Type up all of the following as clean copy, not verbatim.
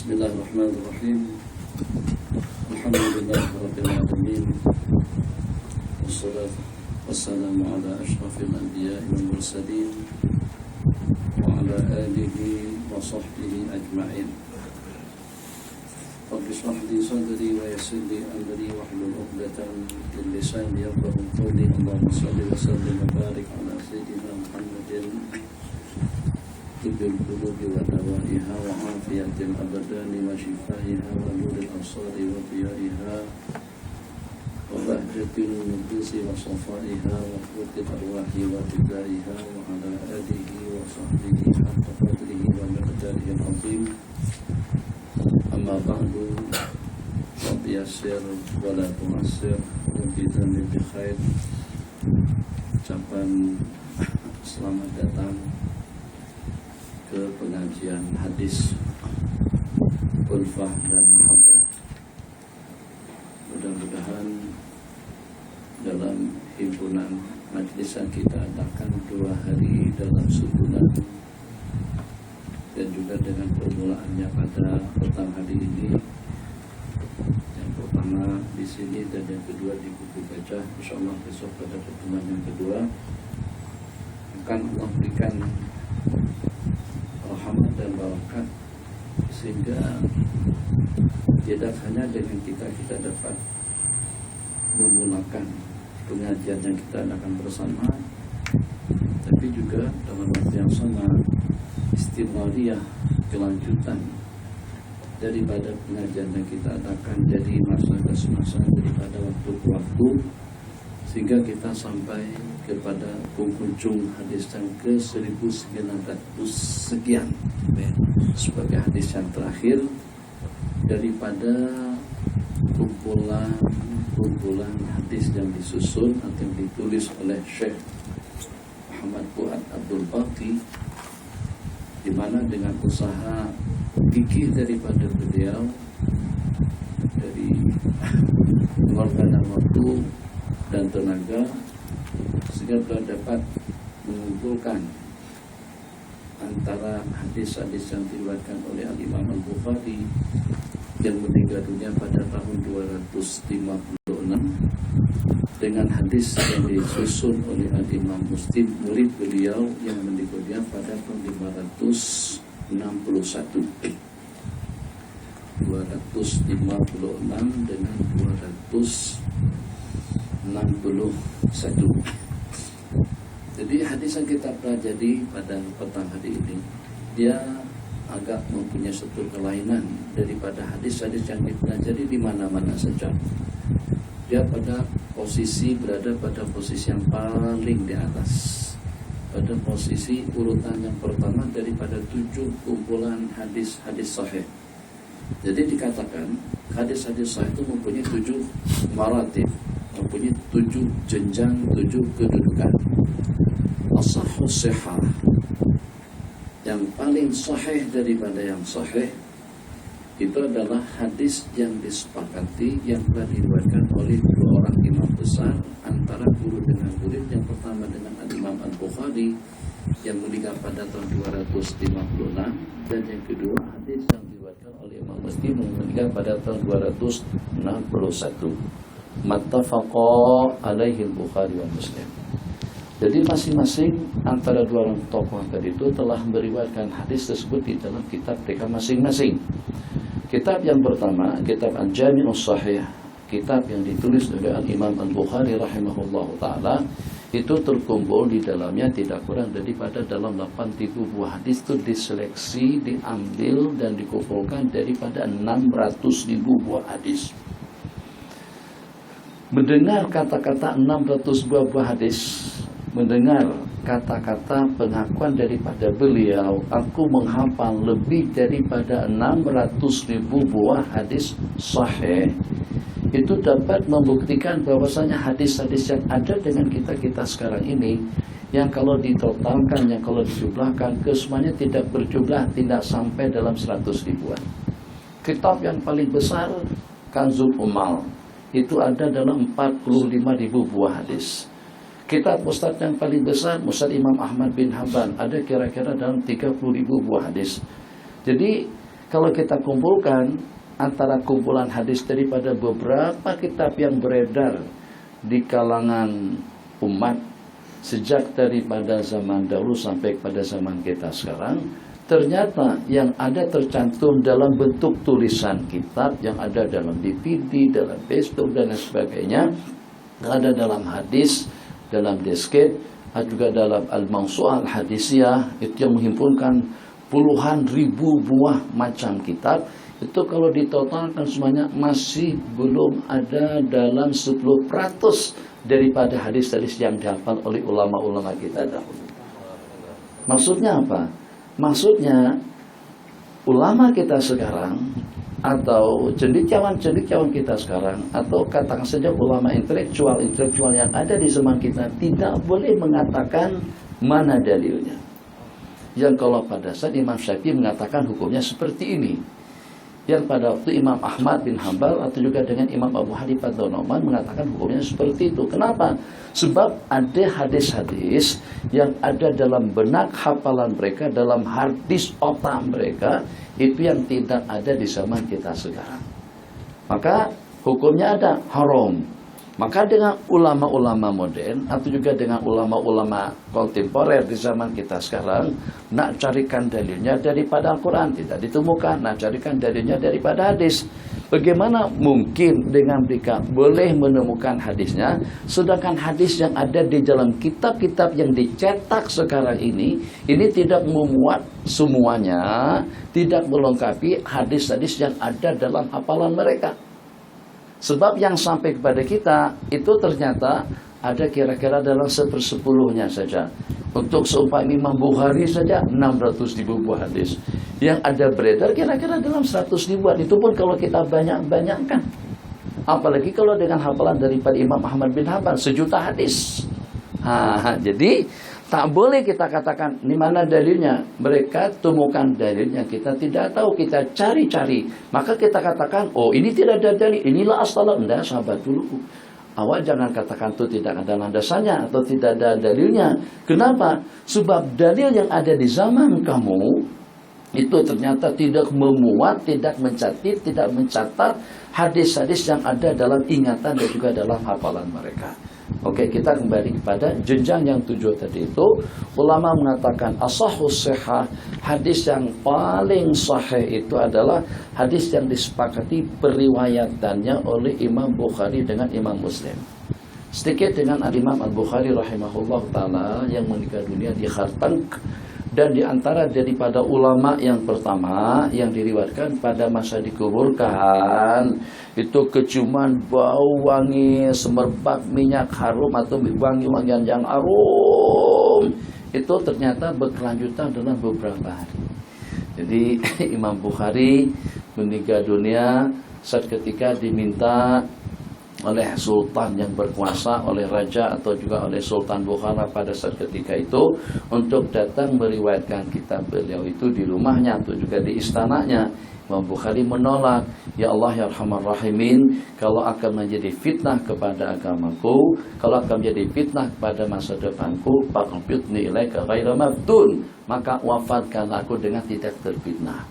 Bismillahirrahmanirrahim. Alhamdulillahirabbil alamin. Wassalatu wassalamu ala asyrafil anbiya'i wal mursalin wa ala alihi wa sahbihi ajma'in. Rabbi shrah li sadri wa yassir li amri wahlul 'uqdatam min lisani yafqahu qawli. Allahumma shalli wa sallim wa barik ala sayyidina Muhammadin Tibbil qulubi wa dawaiha wa afiyatil abdani wa shifaiha wa nuril absari wa diyaiha wa bahjatil nufusi wa safaiha wa qurratil arwahi wa tibaiha wa ala alihi wa sahbihi haqqa qadrihi wa miqdarihi al-azim. Amma ba'du, Rabbi yassir wa la tu'assir wa bidhani bi khair. Ucapan selamat datang ke pengajian hadis Ulfah dan Mahabbah. Mudah-mudahan dalam himpunan majlis yang kita adakan 2 hari dalam sebulan, dan juga dengan permulaannya pada petang hari ini, yang pertama di sini dan yang kedua di buku baca, insyaallah besok pada pertemuan yang kedua akan Allah berikan rahmat dan barakah, sehingga tidak hanya dengan kita dapat memulakan pengajian yang kita adakan bersama, tapi juga dalam waktu yang sama istimrariyah, kelanjutan daripada pengajian yang kita adakan dari masa ke masa, daripada waktu ke waktu, sehingga kita sampai kepada penghujung hadis yang ke-1900 sekian, sebagai hadis yang terakhir daripada kumpulan hadis yang disusun atau yang ditulis oleh Syekh Muhammad Fuad Abdul Baqi, di mana dengan usaha gigih daripada beliau, dari pengorbanan waktu dan tenaga, sehingga beliau dapat mengumpulkan antara hadis-hadis yang diriwayatkan oleh Al-Imam Al-Bukhari yang meninggal dunia pada tahun 256, dengan hadis yang disusun oleh Al-Imam Muslim, murid beliau, yang meninggal dunia pada tahun 561. 256 dengan 261. Jadi hadis yang kita pelajari pada petang hari ini, dia agak mempunyai satu kelainan daripada hadis-hadis yang dipelajari di mana-mana saja. Dia berada pada posisi yang paling di atas, pada posisi urutan yang pertama daripada 7 kumpulan hadis-hadis sahih. Jadi dikatakan hadis-hadis sahih itu mempunyai 7 maratib, mempunyai 7 jenjang, 7 kedudukan. As-sahih sihah, yang paling sahih daripada yang sahih, itu adalah hadis yang disepakati, yang telah diriwayatkan oleh 2 orang imam besar antara guru dengan murid. Yang pertama dengan Al-Imam Al-Bukhari yang meninggal pada tahun 256, dan yang kedua hadis yang diriwayatkan oleh Imam Muslim yang meninggal pada tahun 261. Mattafaqa alaihi Al-Bukhari wa Muslim. Jadi masing-masing antara 2 orang tokoh tadi itu telah meriwayatkan hadis tersebut di dalam kitab mereka masing-masing. Kitab yang pertama, kitab Al-Jami'us Sahih, kitab yang ditulis oleh Al-Imam Al-Bukhari rahimahullahu ta'ala, itu terkumpul di dalamnya tidak kurang daripada dalam 8.000 buah hadis. Itu diseleksi, diambil dan dikumpulkan daripada 600.000 buah hadis. Mendengar kata-kata 600 buah hadis, mendengar kata-kata pengakuan daripada beliau, aku menghafal lebih daripada 600.000 buah hadis sahih, itu dapat membuktikan bahwasanya hadis-hadis yang ada dengan kita sekarang ini, yang kalau ditotalkan, yang kalau dijumlahkan, kesemuanya tidak berjumlah, tidak sampai dalam 100 ribuan. Kitab yang paling besar, Kanzul Ummal, itu ada dalam 45.000 buah hadis. Kitab Mustad yang paling besar, Musnad Imam Ahmad bin Hanbal, ada kira-kira dalam 30.000 buah hadis. Jadi kalau kita kumpulkan antara kumpulan hadis daripada beberapa kitab yang beredar di kalangan umat sejak daripada zaman dahulu sampai pada zaman kita sekarang, ternyata yang ada tercantum dalam bentuk tulisan kitab, yang ada dalam DVD, dalam Facebook dan lain sebagainya, ada dalam hadis, dalam desket, juga dalam al-mawsu'ah al-hadisiyah, itu yang menghimpunkan puluhan ribu buah macam kitab. Itu kalau ditotalkan semuanya masih belum ada dalam 10% daripada hadis-hadis yang dihafal oleh ulama-ulama kita dahulu. Maksudnya apa? Maksudnya ulama kita sekarang, atau cendekiawan kita sekarang, atau katakan saja ulama intelektual yang ada di zaman kita, tidak boleh mengatakan mana dalilnya. Yang kalau pada saat Imam Syafi'i mengatakan hukumnya seperti ini, yang pada waktu Imam Ahmad bin Hanbal atau juga dengan Imam Abu Hanifah atau Nu'man mengatakan hukumnya seperti itu. Kenapa? Sebab ada hadis-hadis yang ada dalam benak hafalan mereka, dalam hadis otak mereka, itu yang tidak ada di zaman kita sekarang. Maka hukumnya ada haram. Maka dengan ulama-ulama modern atau juga dengan ulama-ulama kontemporer di zaman kita sekarang, nak carikan dalilnya daripada Al-Quran tidak ditemukan, nak carikan dalilnya daripada hadis. Bagaimana mungkin dengan mereka boleh menemukan hadisnya, sedangkan hadis yang ada di dalam kitab-kitab yang dicetak sekarang ini tidak memuat semuanya, tidak melengkapi hadis-hadis yang ada dalam hafalan mereka. Sebab yang sampai kepada kita itu ternyata ada kira-kira dalam 1/10-nya saja. Untuk seumpama Imam Bukhari saja 600.000 buah hadis. Yang ada beredar kira-kira dalam 100.000. Itu pun kalau kita banyak-banyakkan. Apalagi kalau dengan hafalan daripada Imam Ahmad bin Hanbal 1 juta hadis. Jadi tak boleh kita katakan di mana dalilnya. Mereka temukan dalilnya, kita tidak tahu, kita cari-cari. Maka kita katakan, oh ini tidak ada dalil, inilah as-salah. Enggak, sahabat dulu. Awak jangan katakan itu tidak ada landasannya atau tidak ada dalilnya. Kenapa? Sebab dalil yang ada di zaman kamu itu ternyata tidak memuat, tidak mencatat hadis-hadis yang ada dalam ingatan dan juga dalam hafalan mereka. Oke, kita kembali kepada jenjang yang 7 tadi itu. Ulama mengatakan ashahus sihah, hadis yang paling sahih itu adalah hadis yang disepakati periwayatannya oleh Imam Bukhari dengan Imam Muslim. Sedikit dengan Al-Imam Al-Bukhari rahimahullah ta'ala yang meninggal dunia di Khartank. Dan di antara daripada ulama yang pertama yang diriwayatkan pada masa dikuburkan itu keciuman bau wangi semerbak minyak harum atau wangi-wangian yang harum itu ternyata berkelanjutan dalam beberapa hari. Jadi Imam Bukhari meninggal dunia saat ketika diminta oleh sultan yang berkuasa, oleh raja atau juga oleh Sultan Bukhara pada saat ketika itu untuk datang meriwayatkan kitab beliau itu di rumahnya atau juga di istananya. Imam Bukhari menolak. Ya Allah ya Arhamar Rahimin, kalau akan menjadi fitnah kepada agamaku, kalau akan menjadi fitnah kepada masa depanku, faqbidni ilaika ghaira maftun, maka wafatkanlah aku dengan tidak terfitnah.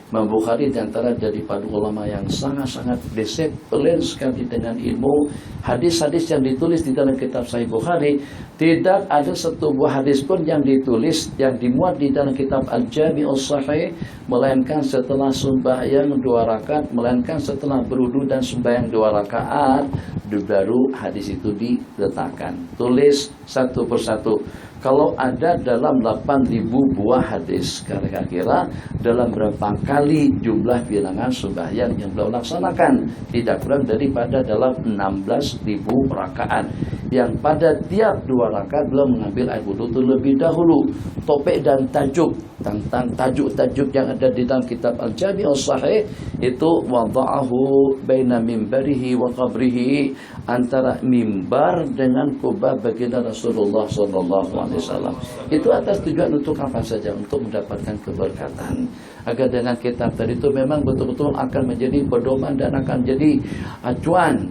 Imam Bukhari diantara daripada ulama yang sangat-sangat disiplin sekali dengan ilmu. Hadis-hadis yang ditulis di dalam kitab Sahih Bukhari, tidak ada satu buah hadis pun yang ditulis, yang dimuat di dalam kitab Al-Jami'us Sahih, melainkan setelah sembahyang 2 rakaat, melainkan setelah berwudu dan sembahyang 2 rakaat, baru hadis itu diletakkan. Tulis satu persatu. Kalau ada dalam 8.000 buah hadis, kira-kira dalam berapa kali jumlah bilangan sembahyang yang beliau laksanakan? Tidak kurang daripada dalam 16.000 rakaat. Yang pada tiap 2 rakaat beliau mengambil air wudu terlebih dahulu. Topik dan tajuk tentang tajuk-tajuk yang ada di dalam kitab Al-Jami'us Sahih itu wada'ahu baina mimbarihi wa qabrihi, antara mimbar dengan kubah baginda Rasulullah sallallahu alaihi wasallam. Itu atas tujuan untuk apa saja? Untuk mendapatkan keberkatan. Agar dengan kitab tadi itu memang betul-betul akan menjadi pedoman dan akan jadi acuan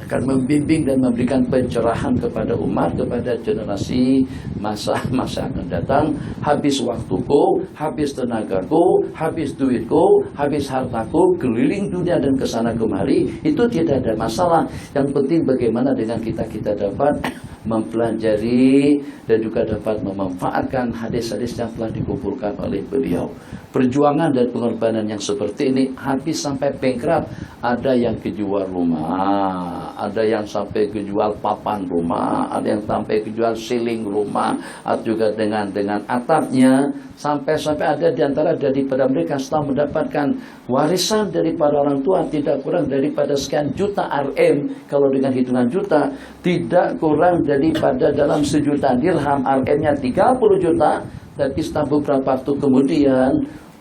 akan membimbing dan memberikan pencerahan kepada umat, kepada generasi masa akan datang. Habis waktuku, habis tenagaku, habis duitku, habis hartaku, keliling dunia dan kesana kemari, itu tidak ada masalah. Yang penting bagaimana dengan kita dapat mempelajari dan juga dapat memanfaatkan hadis-hadis yang telah dikumpulkan oleh beliau. Perjuangan dan pengorbanan yang seperti ini habis sampai bankrupt. Ada yang kejual rumah, ada yang sampai kejual papan rumah, ada yang sampai kejual ceiling rumah, atau juga dengan atapnya. Sampai ada di antara daripada mereka setelah mendapatkan warisan daripada orang tua tidak kurang daripada sekian juta RM. Kalau dengan hitungan juta, tidak kurang daripada dalam 1 juta dirham, RM-nya 30 juta. Tapi setelah beberapa waktu kemudian,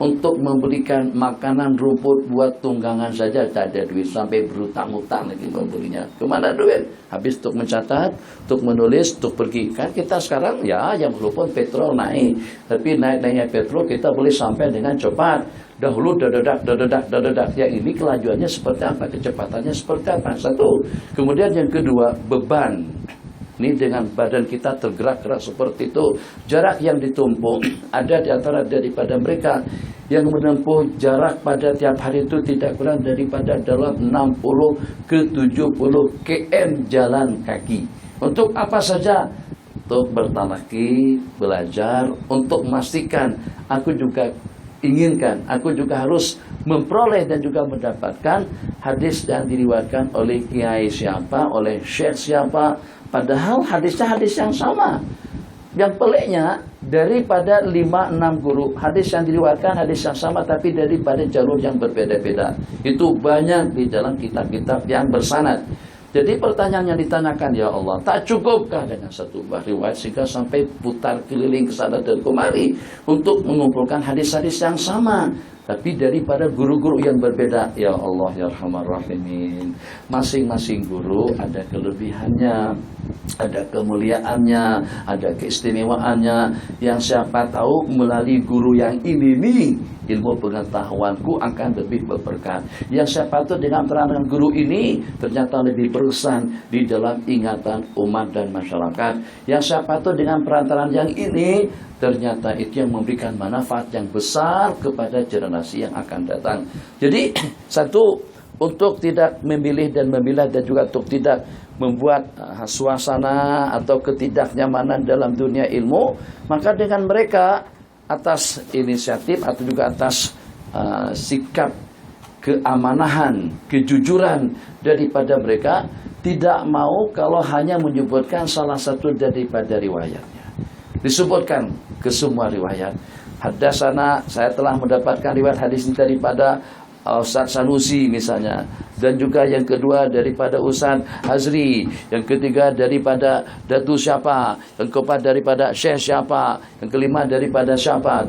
untuk membelikan makanan rumput buat tunggangan saja tak ada duit, sampai berutang-utang lagi membelinya. Kemana duit? Habis untuk mencatat, untuk menulis, untuk pergi. Kan kita sekarang ya yang walaupun petrol naik, tapi naiknya petrol kita boleh sampai dengan cepat. Dahulu dadak. Yang ini kelajuannya seperti apa, kecepatannya seperti apa. Satu. Kemudian yang kedua, beban. Ini dengan badan kita tergerak-gerak seperti itu. Jarak yang ditempuh, ada di antara daripada mereka yang menempuh jarak pada tiap hari itu tidak kurang daripada dalam 60 ke 70 km jalan kaki. Untuk apa saja? Untuk bertalaki, belajar, untuk memastikan aku juga inginkan, aku juga harus memperoleh dan juga mendapatkan hadis yang diriwayatkan oleh kiai siapa, oleh syekh siapa. Padahal hadisnya hadis yang sama. Yang peliknya, daripada 5-6 guru, hadis yang diriwayatkan hadis yang sama, tapi daripada jalur yang berbeda-beda. Itu banyak di dalam kitab-kitab yang bersanad. Jadi pertanyaan yang ditanyakan, ya Allah, tak cukupkah dengan satu buah riwayat sehingga sampai putar keliling ke sana dan kemari untuk mengumpulkan hadis-hadis yang sama, tapi daripada guru-guru yang berbeda? Ya Allah, ya Arhamar Rahimin, masing-masing guru ada kelebihannya, ada kemuliaannya, ada keistimewaannya. Yang siapa tahu melalui guru yang ini nih, ilmu pengetahuanku akan lebih berberkah. Yang siapa tahu dengan peranan guru ini ternyata lebih berkesan di dalam ingatan umat dan masyarakat. Yang siapa tahu dengan perantaraan yang ini ternyata itu yang memberikan manfaat yang besar kepada generasi yang akan datang. Jadi satu, untuk tidak memilih dan memilah dan juga untuk tidak membuat suasana atau ketidaknyamanan dalam dunia ilmu, maka dengan mereka atas inisiatif atau juga atas sikap keamanahan, kejujuran daripada mereka, tidak mau kalau hanya menyebutkan salah satu daripada riwayatnya. Disebutkan ke semua riwayat. Haddatsana, saya telah mendapatkan riwayat hadis ini daripada Ustaz Sanusi misalnya, dan juga yang kedua daripada Ustaz Hazri, yang ketiga daripada Datu siapa, yang keempat daripada Syekh siapa, yang kelima daripada siapa.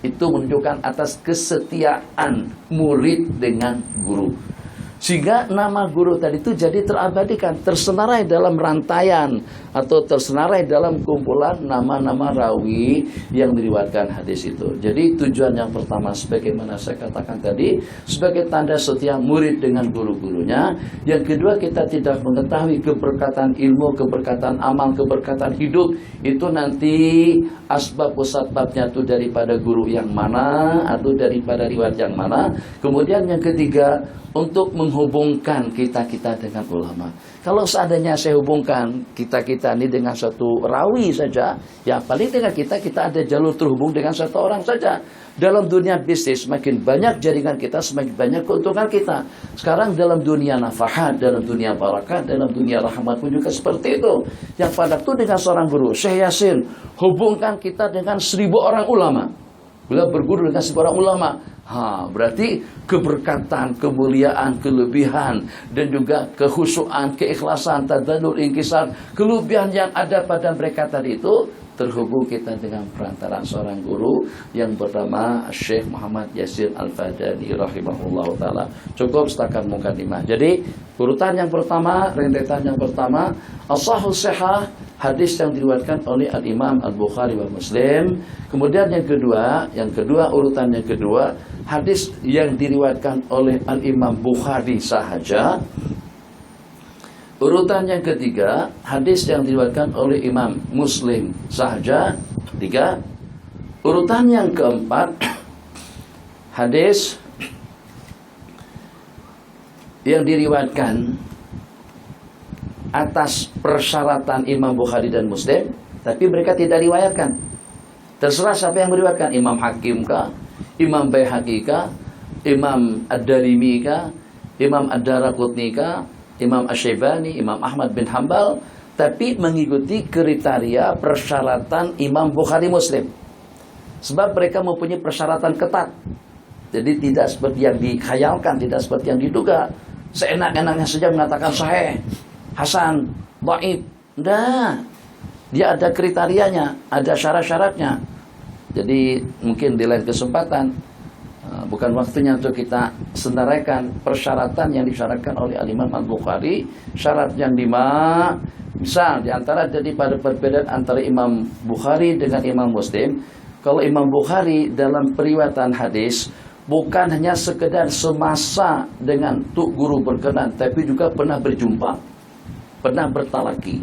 Itu menunjukkan atas kesetiaan murid dengan guru. Sehingga nama guru tadi itu jadi terabadikan, tersenarai dalam rantaian atau tersenarai dalam kumpulan nama-nama rawi yang diriwayatkan hadis itu. Jadi tujuan yang pertama, sebagaimana saya katakan tadi, sebagai tanda setia murid dengan guru-gurunya. Yang kedua, kita tidak mengetahui keberkatan ilmu, keberkatan amal, keberkatan hidup. Itu nanti asbab-usababnya itu daripada guru yang mana atau daripada riwayat yang mana. Kemudian yang ketiga, untuk menghubungkan kita-kita dengan ulama. Kalau seandainya saya hubungkan kita-kita ini dengan satu rawi saja, ya paling dengan kita ada jalur terhubung dengan satu orang saja. Dalam dunia bisnis, semakin banyak jaringan kita, semakin banyak keuntungan kita. Sekarang dalam dunia nafahat, dalam dunia barakat, dalam dunia rahmat pun juga seperti itu. Yang pada itu dengan seorang guru, Syekh Yasin, hubungkan kita dengan 1000 orang ulama. Beliau berguru dengan 1000 orang ulama. Berarti keberkatan, kemuliaan, kelebihan, dan juga kehusuan, keikhlasan, tadallul, inkisar, kelebihan yang ada pada mereka tadi itu terhubung kita dengan perantaraan seorang guru yang bernama Syekh Muhammad Yasir Al-Fadani rahimahullah ta'ala. Cukup setakat mukadimah. Jadi urutan yang pertama, rentetan yang pertama, as-sahih sihah, hadis yang diriwayatkan oleh Al-Imam Al-Bukhari wa Muslim. Kemudian yang kedua urutan yang kedua, hadis yang diriwayatkan oleh Al-Imam Bukhari sahaja. Urutan yang ketiga, hadis yang diriwayatkan oleh Imam Muslim sahaja. 3. Urutan yang keempat, hadis yang diriwayatkan atas persyaratan Imam Bukhari dan Muslim, tapi mereka tidak riwayatkan. Terserah siapa yang meriwayatkan, Imam Hakim kah, Imam Baihaqi kah, Imam Ad-Darimi kah, Imam Ad-Daraqutni kah, Imam Asy-Syaibani, Imam Ahmad bin Hambal, tapi mengikuti kriteria persyaratan Imam Bukhari Muslim. Sebab mereka mempunyai persyaratan ketat. Jadi tidak seperti yang dikhayalkan, tidak seperti yang diduga. Seenak-enaknya saja mengatakan sahih, hasan, dhaif. Nah, dia ada kriterianya, ada syarat-syaratnya. Jadi mungkin di lain kesempatan, bukan waktunya untuk kita senaraikan persyaratan yang disyaratkan oleh Al-Imam Al-Bukhari. Syarat yang 5, misal diantara jadi pada perbedaan antara Imam Bukhari dengan Imam Muslim. Kalau Imam Bukhari dalam periwayatan hadis bukan hanya sekedar semasa dengan tuk guru berkenan, tapi juga pernah berjumpa, pernah bertalaki.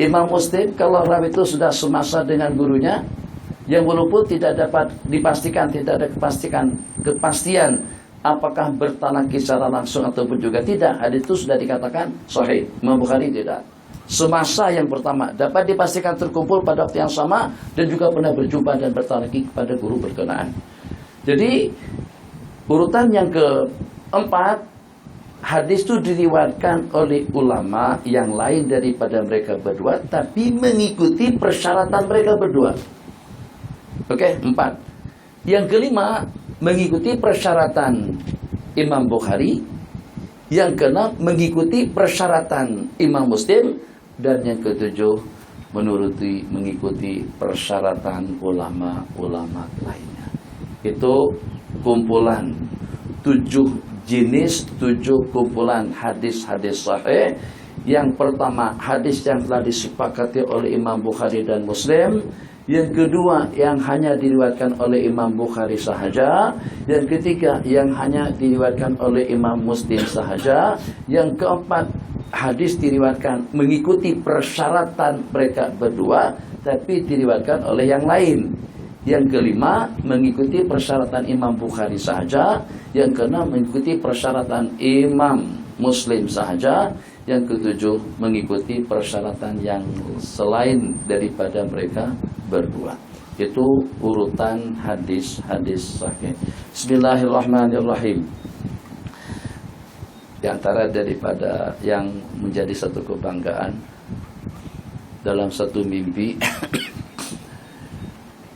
Imam Muslim kalau rawi itu sudah semasa dengan gurunya, yang walaupun tidak dapat dipastikan, tidak ada kepastian apakah bertalaki secara langsung ataupun juga tidak, hadis itu sudah dikatakan sahih. Imam Bukhari tidak. Semasa yang pertama dapat dipastikan terkumpul pada waktu yang sama dan juga pernah berjumpa dan bertalaki kepada guru berkenaan. Jadi urutan yang keempat, hadis itu diriwayatkan oleh ulama yang lain daripada mereka berdua, tapi mengikuti persyaratan mereka berdua. Oke, 4. Yang kelima, mengikuti persyaratan Imam Bukhari. Yang keenam, mengikuti persyaratan Imam Muslim. Dan yang ketujuh, mengikuti persyaratan ulama-ulama lainnya. Itu kumpulan 7 jenis, 7 kumpulan hadis-hadis sahih. Yang pertama, hadis yang telah disepakati oleh Imam Bukhari dan Muslim. Yang kedua, yang hanya diriwayatkan oleh Imam Bukhari sahaja. Yang ketiga, yang hanya diriwayatkan oleh Imam Muslim sahaja. Yang keempat, hadis diriwayatkan mengikuti persyaratan mereka berdua, tapi diriwayatkan oleh yang lain. Yang kelima, mengikuti persyaratan Imam Bukhari sahaja. Yang keenam, mengikuti persyaratan Imam Muslim sahaja. Yang ketujuh, mengikuti persyaratan yang selain daripada mereka berdua. Itu urutan hadis-hadis sahih. Bismillahirrahmanirrahim. Di antara daripada yang menjadi satu kebanggaan dalam satu mimpi,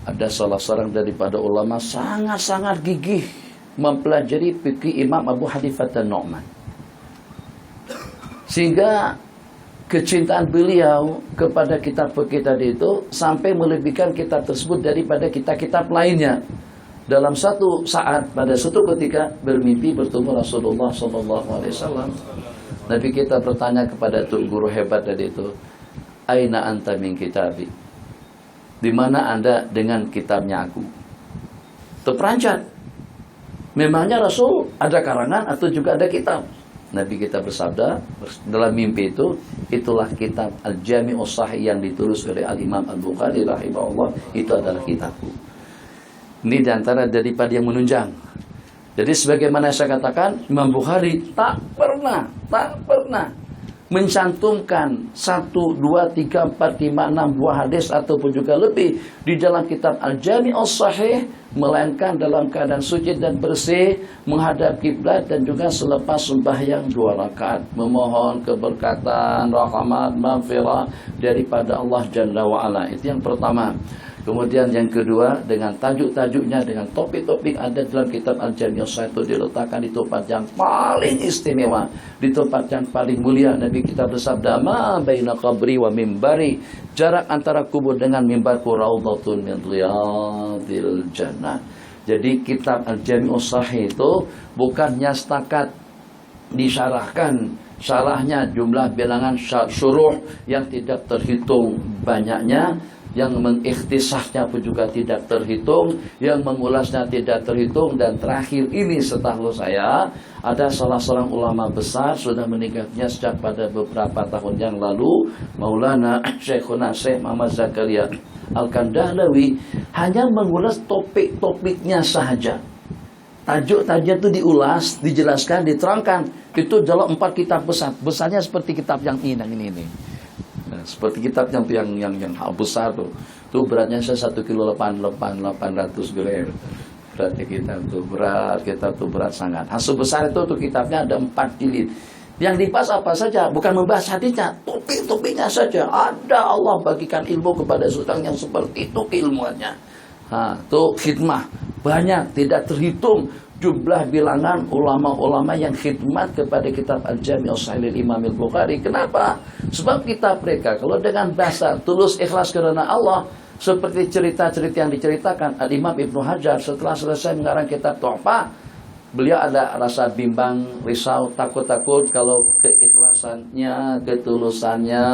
ada salah seorang daripada ulama sangat-sangat gigih mempelajari fikih Imam Abu Hanifah an-Nu'man, sehingga kecintaan beliau kepada kitab fikih tadi itu sampai melebihkan kitab tersebut daripada kitab-kitab lainnya. Dalam satu saat, pada suatu ketika bermimpi bertemu Rasulullah SAW. Nabi kita bertanya kepada tu guru hebat tadi itu, Aina anta min kitabi? Di mana Anda dengan kitabnya aku? Terperanjat. Memangnya Rasul ada karangan atau juga ada kitab? Nabi kita bersabda dalam mimpi itu, itulah kitab Al-Jami'us Sahih yang ditulis oleh Al-Imam Al-Bukhari rahimahullah, itu adalah kitabku. Ini diantara daripada yang menunjang. Jadi sebagaimana saya katakan, Imam Bukhari tak pernah mencantumkan 1, 2, 3, 4, 5, 6 buah hadis ataupun juga lebih di dalam kitab Al-Jami'us Sahih, melainkan dalam keadaan suci dan bersih, menghadap kiblat dan juga selepas sembahyang 2 rakaat, memohon keberkatan, rahmat, maghfirah daripada Allah Jalla wa Ala. Itu yang pertama. Kemudian yang kedua, dengan tajuk-tajuknya, dengan topik-topik ada dalam kitab Al-Jami'us Sahih itu diletakkan di tempat yang paling istimewa, di tempat yang paling mulia. Nabi kita bersabda, ma baina qabri wa mimbari, jarak antara kubur dengan mimbarku raudhatun min riyadil jannah. Jadi kitab Al-Jami'us Sahih itu bukannya setakat disyarahkan, syarahnya jumlah bilangan syuruh yang tidak terhitung banyaknya, yang mengikhtisasnya pun juga tidak terhitung, yang mengulasnya tidak terhitung. Dan terakhir ini setahu saya, ada salah seorang ulama besar sudah meninggalnya sejak pada beberapa tahun yang lalu, Maulana Syekhuna Syekh Muhammad Zakaria Al-Kandahlawi, hanya mengulas topik-topiknya saja. Tajuk-tajuk itu diulas, dijelaskan, diterangkan. Itu dalam 4 kitab besar. Besarnya seperti kitab yang ini. Nah, seperti kitab yang besar tuh. Itu beratnya 1,8 kilo 800 gram. Beratnya kitab tuh berat sangat. Nah, sebesar itu tuh kitabnya ada 4 jilid. Yang dibahas apa saja, bukan membahas hadisnya, topik-topiknya saja. Ada Allah bagikan ilmu kepada seseorang yang seperti itu keilmuannya. Tuh khidmah banyak, tidak terhitung jumlah bilangan ulama-ulama yang khidmat kepada kitab Al-Jami' As-Sahih Imam Al-Bukhari. Kenapa? Sebab kitab mereka kalau dengan bahasa tulus ikhlas karena Allah, seperti cerita-cerita yang diceritakan Al-Imam Ibnu Hajar setelah selesai mengarang kitab Tuhfah, beliau ada rasa bimbang, risau, takut-takut kalau keikhlasannya, ketulusannya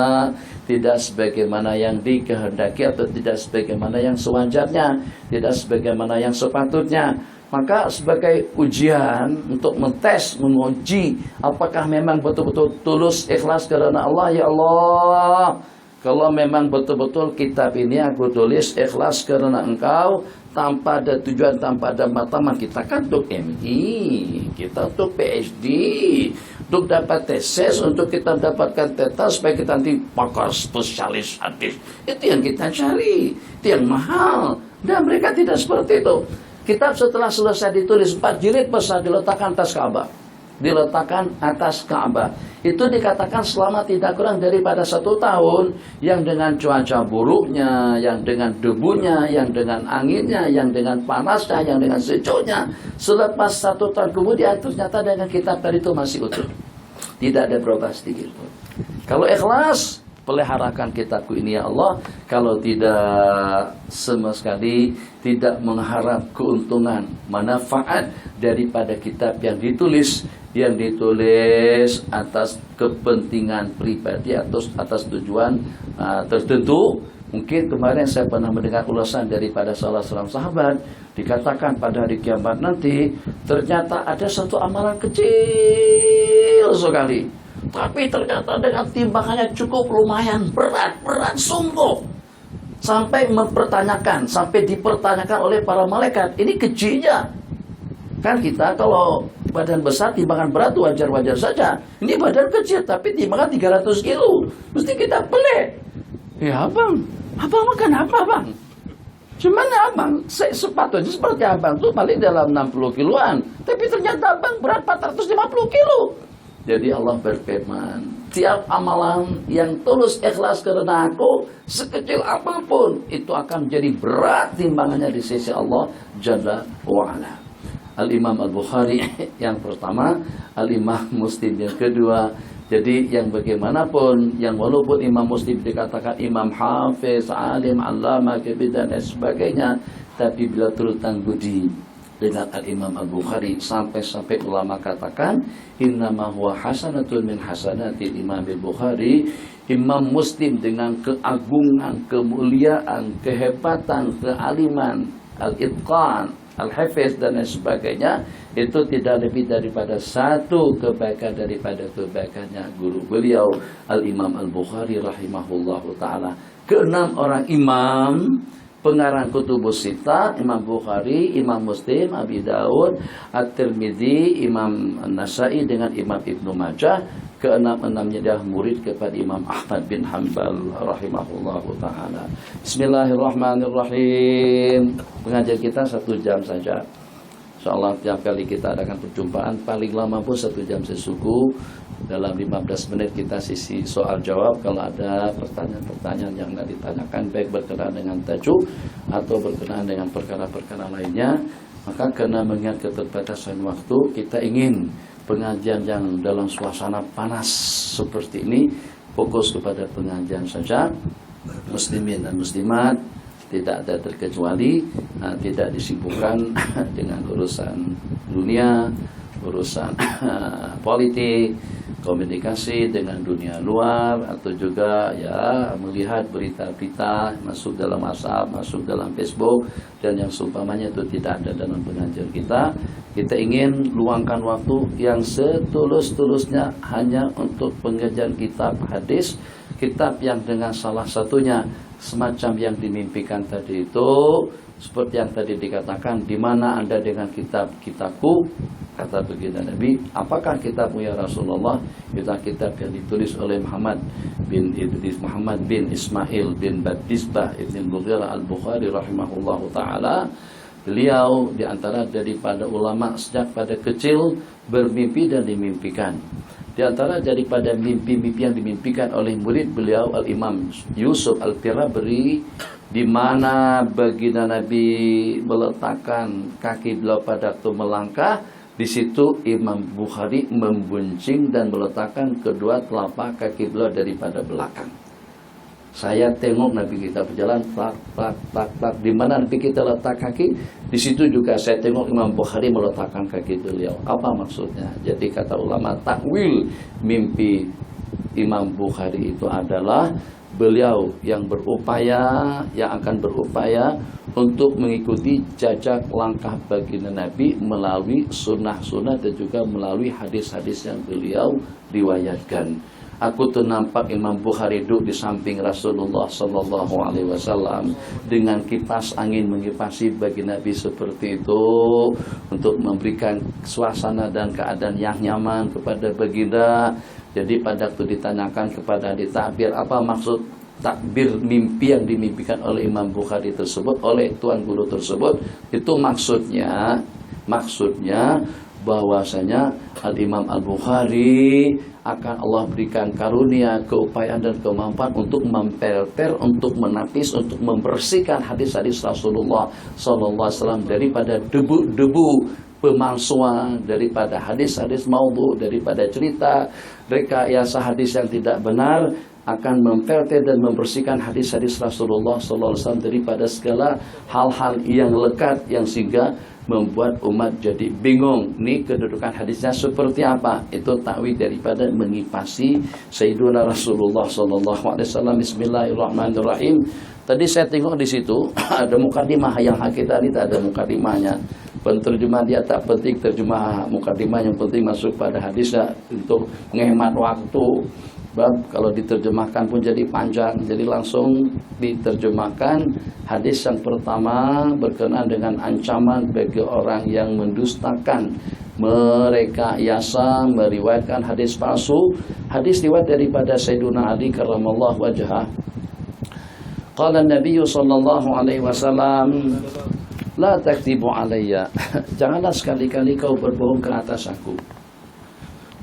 tidak sebagaimana yang dikehendaki atau tidak sebagaimana yang sewajarnya, tidak sebagaimana yang sepatutnya. Maka sebagai ujian untuk mentes, menguji apakah memang betul-betul tulus ikhlas karena Allah. Ya Allah, kalau memang betul-betul kitab ini aku tulis ikhlas karena Engkau, tanpa ada tujuan, tanpa ada matlamat, kita kan untuk MI, kita untuk PhD, untuk dapat tesis, untuk kita mendapatkan tetas supaya kita nanti pakar spesialis hadis. Itu yang kita cari, itu yang mahal. Dan mereka tidak seperti itu. Kitab setelah selesai ditulis 4 jilid besar diletakkan atas Ka'bah. Diletakkan atas Ka'bah. Itu dikatakan selama tidak kurang daripada 1 tahun, yang dengan cuaca buruknya, yang dengan debunya, yang dengan anginnya, yang dengan panasnya, yang dengan sejuknya. Selepas 1 tahun kemudian ternyata dengan kitab tadi itu masih utuh. Tidak ada berubah sedikit pun. Kalau ikhlas, peliharakan kitabku ini ya Allah. Kalau tidak, sama sekali tidak mengharap keuntungan, manfaat daripada kitab yang ditulis atas kepentingan pribadi atau atas tujuan tertentu. Mungkin kemarin saya pernah mendengar ulasan daripada salah seorang sahabat, dikatakan pada hari kiamat nanti ternyata ada satu amalan kecil sekali, tapi ternyata dengan timbangannya cukup lumayan berat sungguh, sampai dipertanyakan oleh para malaikat, ini kecilnya. Kan kita kalau badan besar timbangan berat wajar-wajar saja. Ini badan kecil tapi timbangan 300 kilo. Mesti kita pelik. Ya abang makan apa bang? Cuman abang sepatutnya seperti abang tuh paling dalam 60 kiloan. Tapi ternyata abang berat 450 kilo. Jadi Allah berfirman, tiap amalan yang tulus ikhlas karena aku, sekecil apapun, itu akan menjadi berat timbangannya di sisi Allah Jalla wa'ala. Al-Imam Al-Bukhari yang pertama, Al-Imam Muslim yang kedua. Jadi yang bagaimanapun, yang walaupun Imam Muslim dikatakan Imam Hafiz, Alim, Allama, Kabir dan sebagainya, tapi bila terutang budi dengan Al-Imam Al-Bukhari, sampai ulama katakan innama huwa hasanatun min hasanatil Imam Al-Bukhari. Imam Muslim dengan keagungan, kemuliaan, kehebatan, kealiman, al-itqan, al-hafiz dan sebagainya, itu tidak lebih daripada satu kebaikan daripada kebaikannya guru beliau Al-Imam Al-Bukhari rahimahullahu ta'ala. Keenam orang imam pengarang kutubus sittah, Imam Bukhari, Imam Muslim, Abi Daud, At-Tirmidzi, Imam An-Nasai dengan Imam Ibnu Majah. Keenam-enamnya adalah murid kepada Imam Ahmad bin Hanbal rahimahullahu ta'ala. Bismillahirrahmanirrahim. Pengajian kita 1 jam saja. InsyaAllah tiap kali kita adakan perjumpaan paling lama pun 1 jam sesuku. Dalam 15 menit kita sisi soal jawab. Kalau ada pertanyaan-pertanyaan yang tidak ditanyakan, baik berkenaan dengan tajuk atau berkenaan dengan perkara-perkara lainnya, maka karena mengingat keterbatasan waktu, kita ingin pengajian yang dalam suasana panas seperti ini fokus kepada pengajian saja. Muslimin dan muslimat tidak ada terkecuali, tidak disibukkan dengan urusan dunia, urusan politik, komunikasi dengan dunia luar, atau juga ya melihat berita-berita masuk dalam WhatsApp, masuk dalam Facebook, dan yang seumpamanya itu tidak ada dalam pengajian kita. Kita ingin luangkan waktu yang setulus-tulusnya hanya untuk pengajian kitab hadis, kitab yang dengan salah satunya semacam yang dimimpikan tadi itu, seperti yang tadi dikatakan, di mana Anda dengan kitab-kitabku, kata baginda Nabi, apakah kitabmu ya Rasulullah? Itu kitab yang ditulis oleh Muhammad bin Ismail bin Badisbah ibn Mughirah al-Bukhari rahimahullahu ta'ala. Beliau diantara daripada ulama sejak pada kecil bermimpi dan dimimpikan. Di antara daripada mimpi-mimpi yang dimimpikan oleh murid beliau Al-Imam Yusuf Al-Firabri, di mana baginda Nabi meletakkan kaki beliau pada waktu melangkah. Di situ Imam Bukhari membuncing dan meletakkan kedua telapak kaki beliau daripada belakang. Saya tengok Nabi kita berjalan, tak, tak, tak, tak. Di mana Nabi kita letak kaki, di situ juga saya tengok Imam Bukhari meletakkan kaki beliau. Apa maksudnya? Jadi kata ulama takwil mimpi Imam Bukhari itu adalah beliau yang akan berupaya untuk mengikuti jejak langkah baginda Nabi melalui sunnah-sunnah dan juga melalui hadis-hadis yang beliau riwayatkan. Aku tuh nampak Imam Bukhari duduk di samping Rasulullah Sallallahu Alaihi Wasallam dengan kipas angin mengipasi baginda Nabi seperti itu untuk memberikan suasana dan keadaan yang nyaman kepada baginda. Jadi pada waktu ditanyakan kepada ditakbir apa maksud takbir mimpi yang dimimpikan oleh Imam Bukhari tersebut, oleh tuan guru tersebut, itu maksudnya bahwasanya Al-Imam Al-Bukhari akan Allah berikan karunia, keupayaan dan kemampuan untuk mempelter, untuk menapis, untuk membersihkan hadis-hadis Rasulullah Sallallahu Alaihi Wasallam daripada debu-debu pemalsuan, daripada hadis-hadis maudhu, daripada cerita rekayasa hadis yang tidak benar, akan memfilter dan membersihkan hadis-hadis Rasulullah SAW daripada segala hal-hal yang lekat yang sehingga membuat umat jadi bingung. Ini kedudukan hadisnya seperti apa? Itu takwil daripada mengipasi Sayyiduna Rasulullah SAW. Bismillahirrahmanirrahim. Tadi saya tengok di situ ada mukadimah, yang kita ini tak ada mukadimahnya. Penterjemah dia tak penting, terjemah mukadimah yang penting masuk pada hadisnya untuk menghemat waktu. Bab kalau diterjemahkan pun jadi panjang, jadi langsung diterjemahkan. Hadis yang pertama berkenaan dengan ancaman bagi orang yang mendustakan, merekayasa, meriwayatkan hadis palsu. Hadis riwayat daripada Sayyiduna Ali karramallahu wajhah. Qala Nabi sallallahu alaihi wasallam, la takdzibu alayya. Janganlah sekali-kali kau berbohong ke atas aku.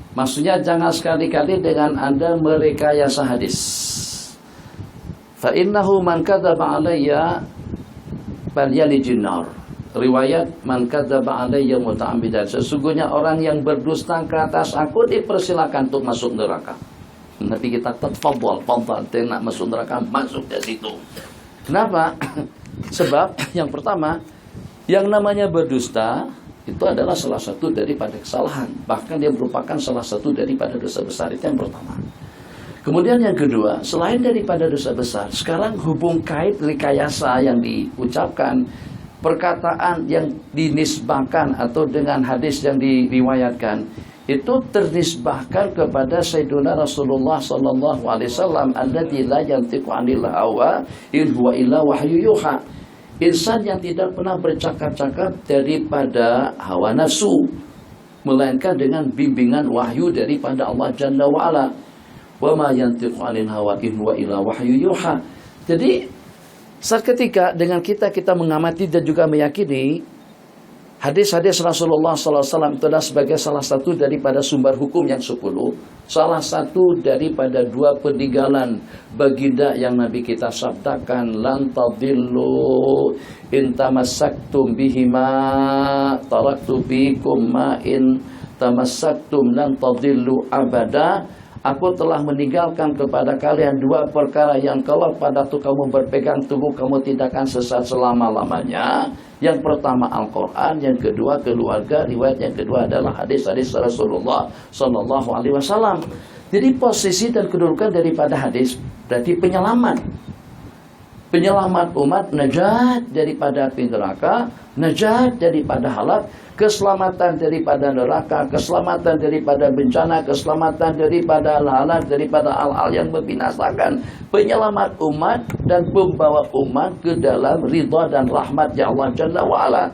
Maksudnya jangan sekali-kali dengan Anda merekayasa hadis. Fa innahu man kadzaba alayya falyalijin nar. Riwayat man kadzaba alayya muta'ammidan. Sesungguhnya orang yang berdusta ke atas aku dipersilakan untuk masuk neraka. Nabi kita tafadhal, nak masuk neraka, masuk ke situ. Kenapa? Sebab yang pertama, yang namanya berdusta itu adalah salah satu daripada kesalahan. Bahkan dia merupakan salah satu daripada dosa besar. Itu yang pertama. Kemudian yang kedua, selain daripada dosa besar, sekarang hubung kait rekayasa yang diucapkan, perkataan yang dinisbahkan atau dengan hadis yang diriwayatkan, itu ternisbahkan kepada Sayyiduna Rasulullah Sallallahu Alaihi Wasallam, alladzi la yantiqu 'anil hawa in huwa illa wahyu yuha. Insan yang tidak pernah bercakap-cakap daripada hawa nafsu, melainkan dengan bimbingan wahyu daripada Allah Jalla wa'ala. Wa ma yantiqu 'anil hawa in huwa illa wahyu yuha. Jadi saat ketika dengan kita mengamati dan juga meyakini hadis-hadis Rasulullah SAW itu adalah sebagai salah satu daripada sumber hukum yang 10, salah satu daripada 2 peninggalan baginda yang Nabi kita sabdakan, lan tadillu in tamassaktum bihima taraktu bikum ma in tamassaktum lan tadillu abada. Aku telah meninggalkan kepada kalian dua perkara yang kalau pada itu kamu berpegang teguh, kamu tidak akan sesat selama-lamanya. Yang pertama Al-Quran, yang kedua keluarga, riwayat yang kedua adalah hadis-hadis Rasulullah Sallallahu Alaihi Wasallam. Jadi posisi dan kedudukan daripada hadis berarti penyelamat. Penyelamat umat, najat daripada api neraka, najat daripada halak, keselamatan daripada neraka, keselamatan daripada bencana, keselamatan daripada halak, daripada hal-hal yang membinasakan, penyelamat umat dan membawa umat ke dalam ridha dan rahmat ya Allah Jalla wa'ala.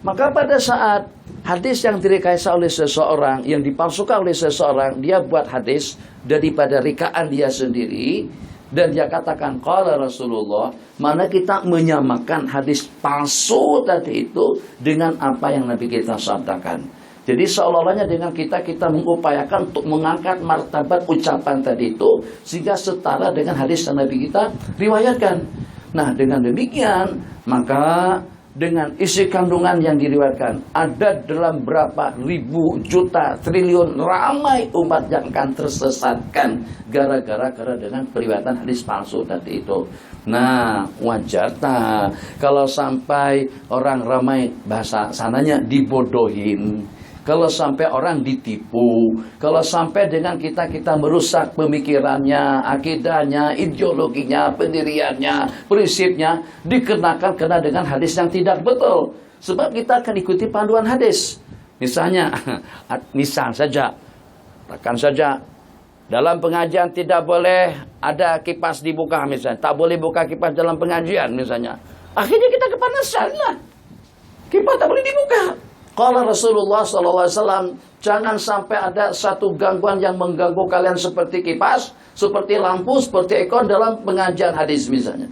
Maka pada saat hadis yang direkayasa oleh seseorang, yang dipalsukan oleh seseorang, dia buat hadis daripada rekaan dia sendiri, dan dia katakan qala Rasulullah, mana kita menyamakan hadis palsu tadi itu dengan apa yang Nabi kita sabdakan. Jadi seolah-olahnya dengan kita mengupayakan untuk mengangkat martabat ucapan tadi itu sehingga setara dengan hadis yang Nabi kita riwayatkan. Nah, dengan demikian maka dengan isi kandungan yang diriwayatkan, ada dalam berapa ribu, juta, triliun, ramai umat yang akan tersesatkan gara-gara dengan periwayatan hadis palsu tadi itu. Nah, wajar kalau sampai orang ramai bahasa sananya dibodohin, kalau sampai orang ditipu, kalau sampai dengan kita merusak pemikirannya, akidahnya, ideologinya, pendiriannya, prinsipnya, kena dengan hadis yang tidak betul. Sebab kita akan ikuti panduan hadis. Misalnya, misal saja, rekan saja, dalam pengajian tidak boleh ada kipas dibuka misalnya, tak boleh buka kipas dalam pengajian misalnya. Akhirnya kita kepanasan lah, kipas tak boleh dibuka. Qala Rasulullah SAW, jangan sampai ada satu gangguan yang mengganggu kalian seperti kipas, seperti lampu, seperti ekor dalam pengajian hadis misalnya.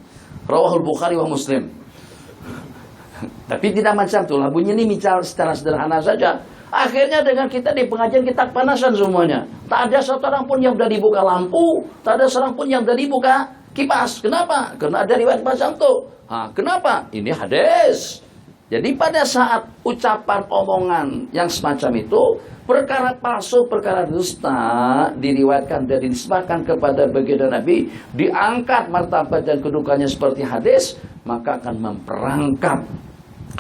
Rawahul Bukhari wa Muslim. Tapi tidak macam itu. Bunyi ini bicara secara sederhana saja. Akhirnya dengan kita di pengajian kita kepanasan semuanya. Tak ada satu orang pun yang sudah dibuka lampu, tak ada seorang pun yang sudah dibuka kipas. Kenapa? Karena ada riwayat macam itu. Kenapa? Ini hadis. Jadi pada saat ucapan omongan yang semacam itu, perkara palsu, perkara dusta diriwayatkan dan dinisbahkan kepada baginda Nabi, diangkat martabat dan kedudukannya seperti hadis, maka akan memperangkap,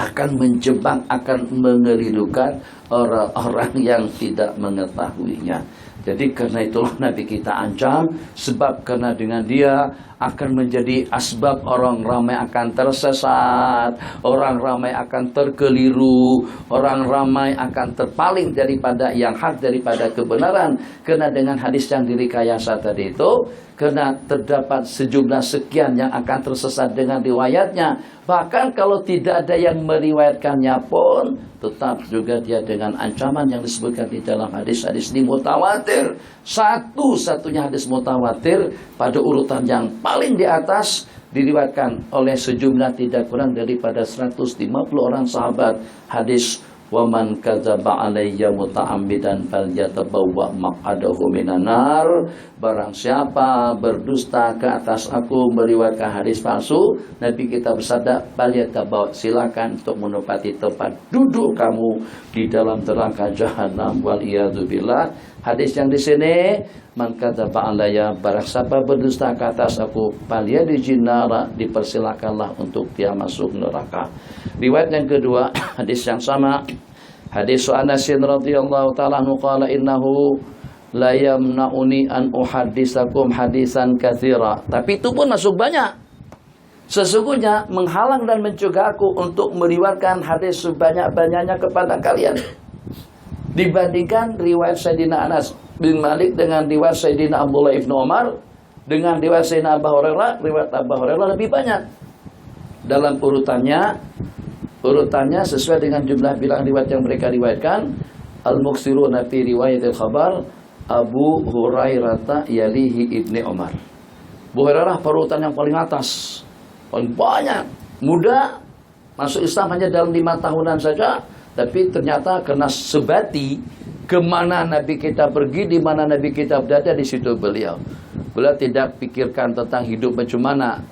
akan menjebak, akan mengelirukan orang-orang yang tidak mengetahuinya. Jadi karena itulah Nabi kita ancam, sebab karena dengan dia akan menjadi asbab orang ramai akan tersesat, orang ramai akan terkeliru, orang ramai akan terpaling daripada yang hak, daripada kebenaran. Karena dengan hadis yang direkayasa tadi itu, karena terdapat sejumlah sekian yang akan tersesat dengan riwayatnya. Bahkan kalau tidak ada yang meriwayatkannya pun, tetap juga dia dengan ancaman yang disebutkan di dalam hadis-hadis ini mutawatir. Satu-satunya hadis mutawatir pada urutan yang paling di atas diriwayatkan oleh sejumlah tidak kurang daripada 150 orang sahabat. Hadis wa man kadzaba alayya muta'ammidan falyatabawwa maq'adahu minan nar. Barang siapa berdusta ke atas aku meriwayatkan hadis palsu, Nabi kita bersabda, falyatabawwa, silakan untuk menempati tempat duduk kamu di dalam neraka jahanam, wal iyadu billah. Hadis yang di sini, man kadzaba alayya, barang siapa berdusta ke atas aku, falyadkhil nar, dipersilakanlah untuk dia masuk neraka. Riwayat yang kedua, hadis yang sama, hadis Anas radhiyallahu ta'ala anhu qala innahu la yamna'uni an uhaddisakum hadisan katsira. Tapi itu pun masuk banyak. Sesungguhnya menghalang dan mencegah aku untuk meriwayatkan hadis sebanyak-banyaknya kepada kalian, dibandingkan riwayat Sayyidina Anas bin Malik dengan riwayat Sayyidina Abdullah ibn Umar, dengan riwayat Sayyidina Abu Hurairah. Riwayat Abu Hurairah lebih banyak dalam urutannya sesuai dengan jumlah bilangan riwayat yang mereka riwayatkan. Al-muksiruna fi riwayatil khabar Abu Hurairah yalihi Ibni Umar. Abu Hurairah perutan yang paling atas, paling banyak. Muda, masuk Islam hanya dalam 5 tahunan saja, tapi ternyata karena sebati, kemana Nabi kita pergi, di mana Nabi kita berada, di situ beliau. Beliau tidak pikirkan tentang hidup macam mana,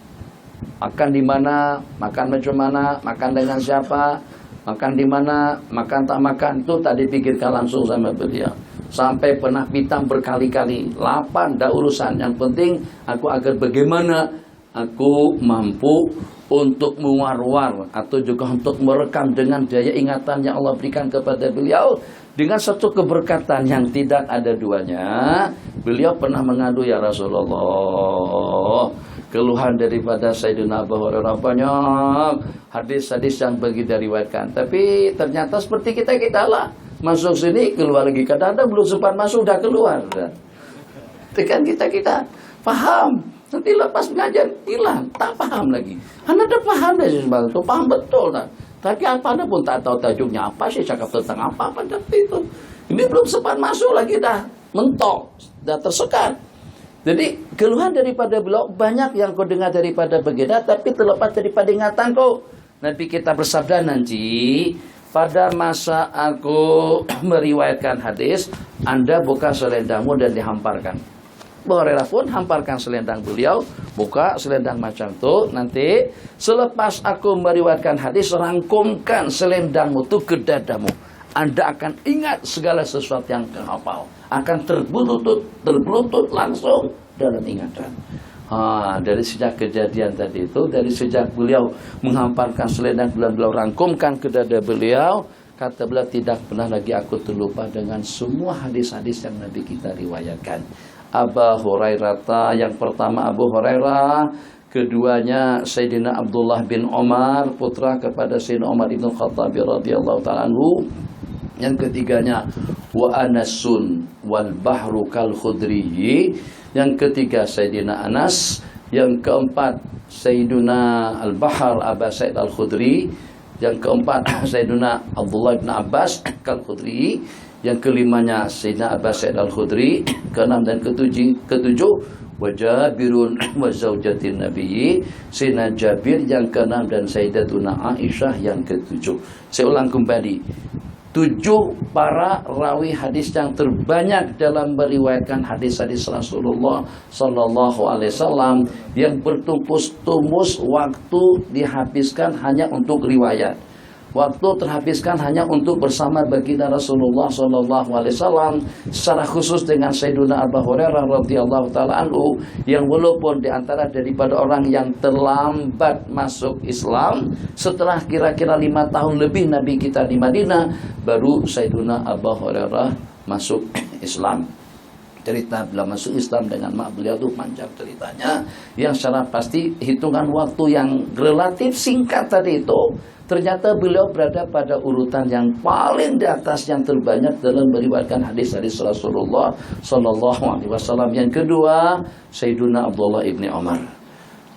makan di mana, makan macam mana, makan dengan siapa, makan di mana, makan tak makan, itu tak dipikirkan langsung sama beliau. sampai pernah pitam berkali-kali. 8 dah urusan. Yang penting aku agar bagaimana aku mampu untuk mewar-war atau juga untuk merekam dengan daya ingatan yang Allah berikan kepada beliau dengan satu keberkatan yang tidak ada duanya. Beliau pernah mengadu, ya Rasulullah, keluhan daripada Sayyidina Abu Hurairah banyak, hadis-hadis yang begitu diriwayatkan. Tapi ternyata seperti kita lah, masuk sini keluar lagi, kadang-kadang belum sempat masuk udah keluar. Tekan kita paham, nanti lepas ngajar hilang, tak paham lagi. Anda dah paham dah sebab itu, paham betul dah. Tapi apa anda pun tak tahu tajuknya apa sih, cakap tentang apa itu. Ini belum sempat masuk lagi dah mentok, dah tersekat. Jadi keluhan daripada beliau banyak yang kau dengar daripada baginda, tapi terlepas daripada ingatan kau. Nabi kita bersabda nanti, pada masa aku meriwayatkan hadis, Anda buka selendangmu dan dihamparkan. Abu Hurairah pun hamparkan selendang beliau, buka selendang macam tu. Nanti selepas aku meriwayatkan hadis, rangkumkan selendangmu tu ke dadamu. Anda akan ingat segala sesuatu yang kau hafal, akan terbelutut langsung dalam ingatan. Dari sejak kejadian tadi itu, dari sejak beliau menghamparkan selendang, beliau rangkumkan ke dada beliau, kata beliau, tidak pernah lagi aku terlupa dengan semua hadis-hadis yang Nabi kita riwayatkan. Abu Hurairah, yang pertama Abu Hurairah, keduanya Sayyidina Abdullah bin Umar, putra kepada Sayyidina Umar ibn Khattab radhiyallahu ta'ala anhu. Yang ketiganya wa Anasun wal bahru kal khudri. Yang ketiga Sayyidina Anas. Yang keempat Sayyidina Al-Bahar Aba Sa'id Al-Khudri. Yang keempat Sayyidina Abdullah bin Abbas Al-Khudri. Yang kelimanya Sayyidina Abu Sa'id Al-Khudri. Keenam dan ketujuh wa Jabirun wa zaujatin Nabi, Sayyidina Jabir yang keenam dan Sayyidatuna Aisyah yang ketujuh. Saya ulang kembali, 7 para rawi hadis yang terbanyak dalam meriwayatkan hadis-hadis Rasulullah sallallahu alaihi wasallam, yang bertumpus-tumpus waktu dihabiskan hanya untuk riwayat. Waktu terhabiskan hanya untuk bersama baginda Rasulullah sallallahu alaihi wasallam, secara khusus dengan Sayyidina Abu Hurairah radhiyallahu taala anhu, yang walaupun diantara daripada orang yang terlambat masuk Islam, setelah kira-kira 5 tahun lebih Nabi kita di Madinah, baru Sayyidina Abu Hurairah masuk Islam. Cerita beliau masuk Islam dengan mak beliau itu panjang ceritanya, yang secara pasti hitungan waktu yang relatif singkat tadi itu, ternyata beliau berada pada urutan yang paling di atas, yang terbanyak dalam meriwayatkan hadis-hadis Rasulullah sallallahu alaihi wasallam. Yang kedua Sayyidina Abdullah ibni Umar.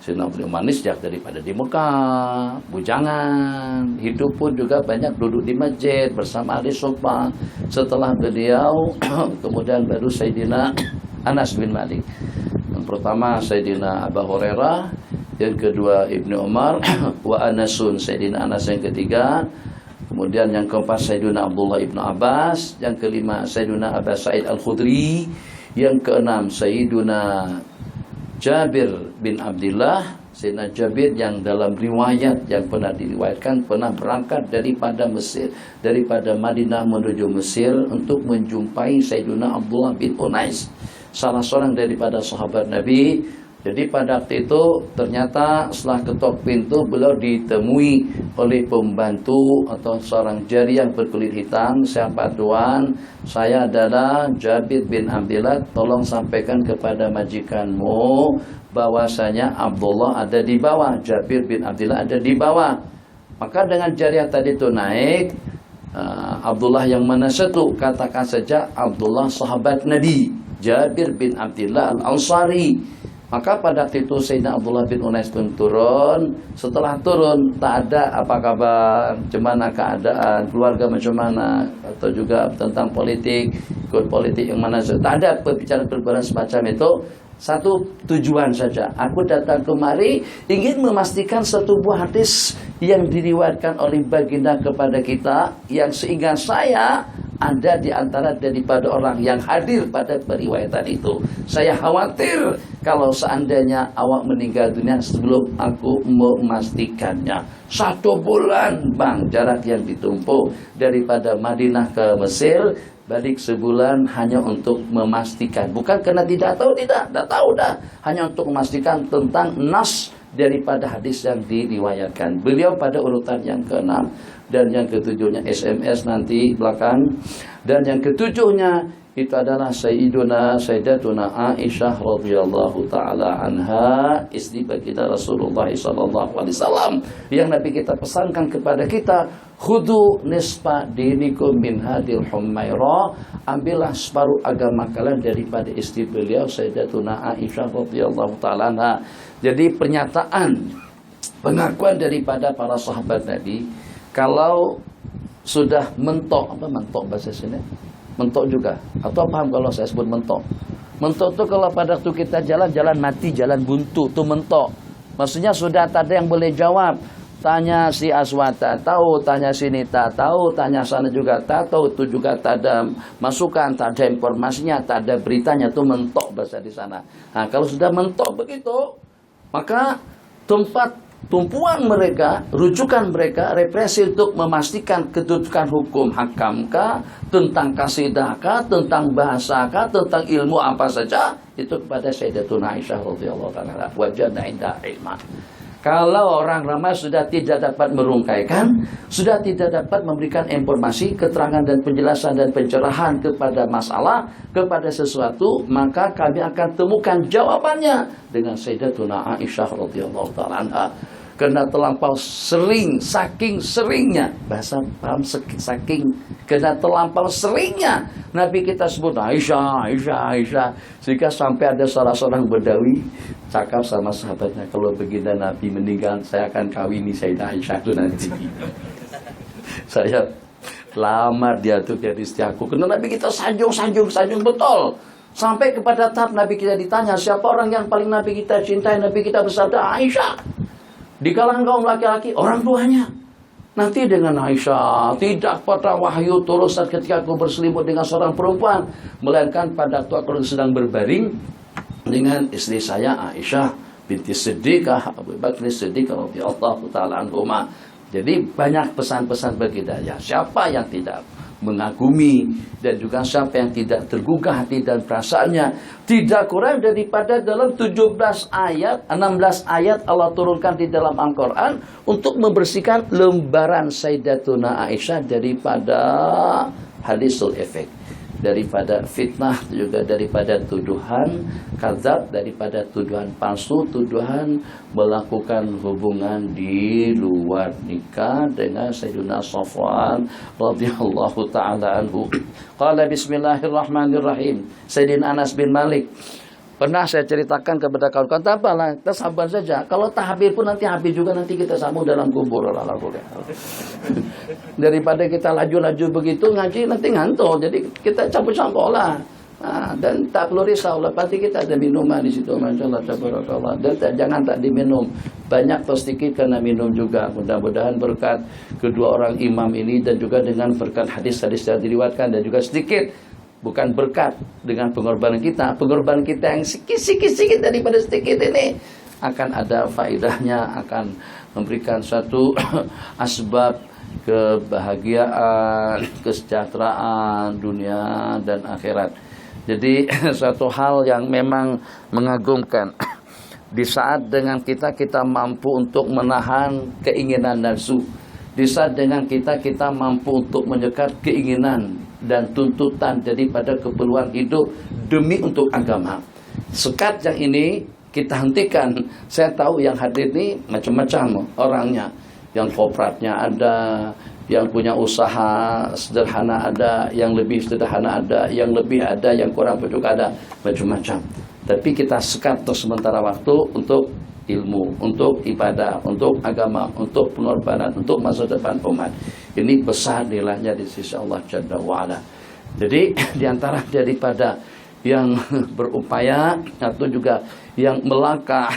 Sayyidina Abdullah Umar ini sejak daripada di Mekah, bujangan, hidup pun juga banyak duduk di masjid bersama ahli sunnah. Setelah beliau kemudian baru Sayyidina Anas bin Malik. Yang pertama Sayyidina Abu Hurairah, yang kedua Ibnu Umar, wa Anasun, Sayyidina Anas yang ketiga. Kemudian yang keempat Sayyidina Abdullah ibnu Abbas. Yang kelima Sayyidina Abu Sa'id Al-Khudri. Yang keenam Sayyidina Jabir bin Abdullah. Sayyidina Jabir yang dalam riwayat yang pernah diriwayatkan pernah berangkat daripada Mesir, daripada Madinah menuju Mesir untuk menjumpai Sayyidina Abdullah bin Unais, salah seorang daripada sahabat Nabi. Jadi pada waktu itu ternyata setelah ketok pintu, beliau ditemui oleh pembantu atau seorang jariyah berkulit hitam. Siapa tuan? Saya adalah Jabir bin Abdullah. Tolong sampaikan kepada majikanmu bahwasanya Abdullah ada di bawah, Jabir bin Abdullah ada di bawah. Maka dengan jariyah tadi itu naik, Abdullah yang mana satu? Katakan saja Abdullah sahabat Nabi, Jabir bin Abdullah Al-Ansari. Maka pada waktu itu Sayyidina Abdullah bin Unais pun turun. Setelah turun, tak ada apa kabar, gimana keadaan, keluarga macam mana, atau juga tentang politik, ikut politik yang mana, tak ada perbicaraan semacam itu. Satu tujuan saja, aku datang kemari ingin memastikan satu buah hadis yang diriwayatkan oleh baginda kepada kita, yang seingat saya ada di antara daripada orang yang hadir pada periwayatan itu. Saya khawatir kalau seandainya awak meninggal dunia sebelum aku memastikannya. 1 bulan bang jarak yang ditempuh daripada Madinah ke Mesir. balik sebulan hanya untuk memastikan, bukan karena tidak tahu, tidak tahu dah, hanya untuk memastikan tentang nas daripada hadis yang diriwayatkan. Beliau pada urutan yang ke-6 dan yang ke-7-nya SMS nanti belakang, dan yang ke-7-nya itu adalah Sayyidatuna Aisyah radhiyallahu taala anha, istri baginda Rasulullah sallallahu alaihi wasallam, yang Nabi kita pesankan kepada kita, khudu nisfa dinikum min hadil humaira, ambillah separuh agama kalian daripada istri beliau Sayyidatuna Aisyah radhiyallahu taala anha. Jadi pernyataan pengakuan daripada para sahabat Nabi, kalau sudah mentok, apa mentok bahasa sini? Mentok juga, atau paham kalau saya sebut mentok? Mentok itu kalau pada waktu kita jalan mati, jalan buntu, itu mentok. Maksudnya sudah tak ada yang boleh jawab. Tanya si Aswata tahu, tanya si Nita tahu, tanya sana juga tak tahu, itu juga tak ada masukan, tak ada informasinya, tak ada beritanya, itu mentok bahasa di sana. Nah, kalau sudah mentok begitu, maka tempat tumpuan mereka, rujukan mereka, referensi untuk memastikan kedudukan hukum hakamkah, tentang kasidahkah, tentang bahasakah, tentang ilmu apa saja, itu kepada Sayyidatuna Aisyah radhiyallahu taala wajadna inda ilma. Kalau orang ramai sudah tidak dapat merungkaikan, sudah tidak dapat memberikan informasi, keterangan dan penjelasan dan pencerahan kepada masalah, kepada sesuatu, maka kami akan temukan jawabannya dengan Sayyidatuna Aisyah radhiyallahu taala anha. Karena terlampau sering, saking seringnya, bahasa paham, saking, karena terlampau seringnya Nabi kita sebut Aisyah, Aisyah, Aisyah, sehingga sampai ada salah seorang Bedawi cakap sama sahabatnya, kalau baginda Nabi meninggal, saya akan kawini Sayyidah Aisyah itu nanti. Saya lamar dia tuh jadi istri aku. Karena Nabi kita sanjung betul. Sampai kepada tahap Nabi kita ditanya, siapa orang yang paling Nabi kita cintai? Nabi kita bersabda, Aisyah. Di kalangan kaum laki-laki, orang tuanya. Nanti dengan Aisyah, tidak pada wahyu turun saat ketika aku berselimut dengan seorang perempuan, melainkan pada waktu aku sedang berbaring dengan istri saya Aisyah binti Siddiqah, Abu Bakar Siddiq radhiyallahu taala anhuma. Jadi banyak pesan-pesan bagi daya. Siapa yang tidak mengagumi dan juga siapa yang tidak tergugah hati dan perasaannya, tidak kurang daripada dalam 16 ayat Allah turunkan di dalam Al-Quran untuk membersihkan lembaran Sayyidatuna Aisyah daripada hadisul efek, daripada fitnah, juga daripada tuduhan kadzab, daripada tuduhan palsu, tuduhan melakukan hubungan di luar nikah dengan Sayyidina Safwan radhiyallahu taala anhu. Qala bismillahirrahmanirrahim. Sayyidina Anas bin Malik, pernah saya ceritakan kepada kawan-kawan, tak apalah, kita sabar saja. Kalau tahbir pun nanti habis juga, nanti kita sambung dalam kubur. Daripada kita laju-laju begitu ngaji nanti ngantuk. Jadi kita campur-campur lah. Nah, dan tak perlu risau lah, pasti kita ada minuman di situ, masyaallah tabarakallah. Dan jangan tak diminum, banyak atau sedikit karena minum juga. Mudah-mudahan berkat kedua orang imam ini dan juga dengan berkat hadis-hadis yang diriwayatkan, dan juga sedikit, bukan berkat dengan pengorbanan kita yang sikit daripada sedikit ini akan ada faedahnya, akan memberikan suatu asbab kebahagiaan, kesejahteraan dunia dan akhirat. Jadi suatu hal yang memang mengagumkan di saat dengan kita mampu untuk menahan keinginan nafsu, di saat dengan kita mampu untuk menyekat keinginan dan tuntutan daripada keperluan hidup demi untuk agama. Sekat yang ini kita hentikan. Saya tahu yang hadir ini macam-macam orangnya, yang kopratnya ada, yang punya usaha sederhana ada, yang lebih sederhana ada, yang lebih ada, yang kurang juga ada, macam-macam. Tapi kita sekat untuk sementara waktu untuk ilmu, untuk ibadah, untuk agama, untuk pengorbanan, untuk masa depan umat. Ini besar nilainya di sisi Allah Jalla wa'ala. Jadi diantara daripada yang berupaya atau juga yang melangkah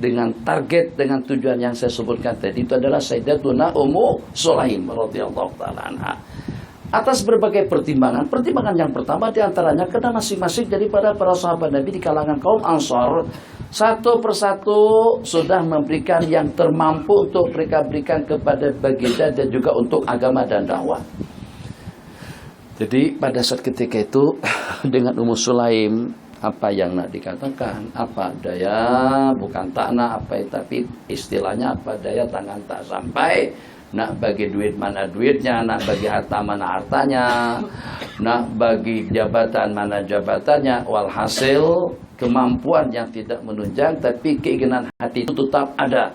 dengan target, dengan tujuan yang saya sebutkan tadi, itu adalah Sayyidatuna Ummu Sulaim radhiyallahu taala anha. Atas berbagai pertimbangan. Pertimbangan yang pertama diantaranya karena masing-masing daripada para sahabat Nabi di kalangan kaum Ansar satu persatu sudah memberikan yang termampu untuk mereka berikan kepada baginda dan juga untuk agama dan dakwah. Jadi pada saat ketika itu dengan Ummu Sulaim, apa yang nak dikatakan, apa daya bukan tak nak apa tapi istilahnya apa daya tangan tak sampai, nak bagi duit mana duitnya, nak bagi harta mana hartanya, nak bagi jabatan mana jabatannya. Walhasil kemampuan yang tidak menunjang tapi keinginan hati itu tetap ada.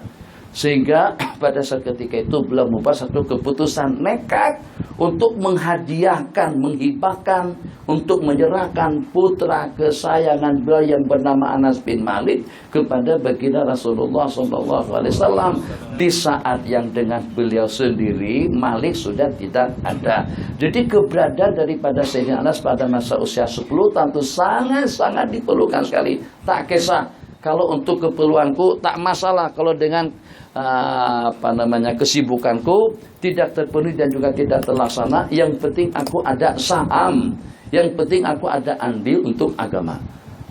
Sehingga pada saat ketika itu beliau membuat satu keputusan nekat untuk menghadiahkan, menghibahkan, untuk menyerahkan putra kesayangan beliau yang bernama Anas bin Malik kepada baginda Rasulullah SAW di saat yang dengan beliau sendiri Malik sudah tidak ada. Jadi keberadaan daripada Sayyidina Anas pada masa usia 10 tahun itu sangat-sangat diperlukan sekali. Tak kisah kalau untuk keperluanku tak masalah, kalau dengan kesibukanku tidak terpenuhi dan juga tidak terlaksana, yang penting aku ada saham, yang penting aku ada andil untuk agama.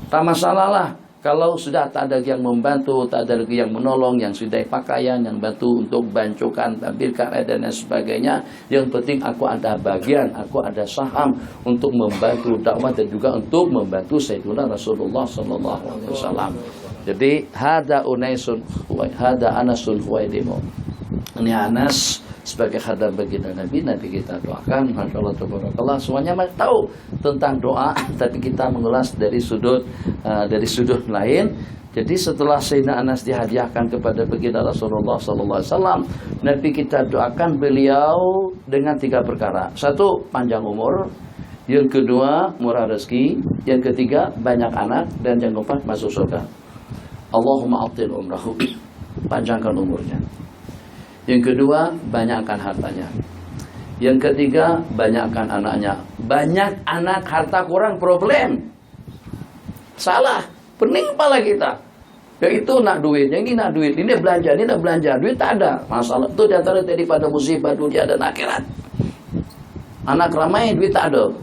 Tak masalah lah kalau sudah tak ada yang membantu, tak ada lagi yang menolong, yang sudah pakaian, yang bantu untuk bancukan, tampil karya dan lain sebagainya. Yang penting aku ada bagian, aku ada saham untuk membantu dakwah dan juga untuk membantu Sayyidina Rasulullah SAW. Jadi hada Anasun Huwaidimu. Ini Anas sebagai khadam baginda Nabi kita doakan. Masya Allah, tabarakallah. Semuanya tahu tentang doa, tapi kita mengulas dari sudut lain. Jadi setelah Sayyidina Anas dihadiahkan kepada baginda Rasulullah SAW, Nabi kita doakan beliau dengan 3 perkara. 1, panjang umur. Yang kedua, murah rezeki. Yang ketiga, banyak anak. Dan yang keempat, masuk surga. Allahumma atil umrahu, panjangkan umurnya. Yang kedua, banyakkan hartanya. Yang ketiga, banyakkan anaknya. Banyak anak, harta kurang, problem. Salah, pening kepala kita. Ya itu nak duit, yang ini nak duit, ini belanja, duit tak ada. Masalah itu diantara daripada musibah dunia dan akhirat. Anak ramai, duit tak ada.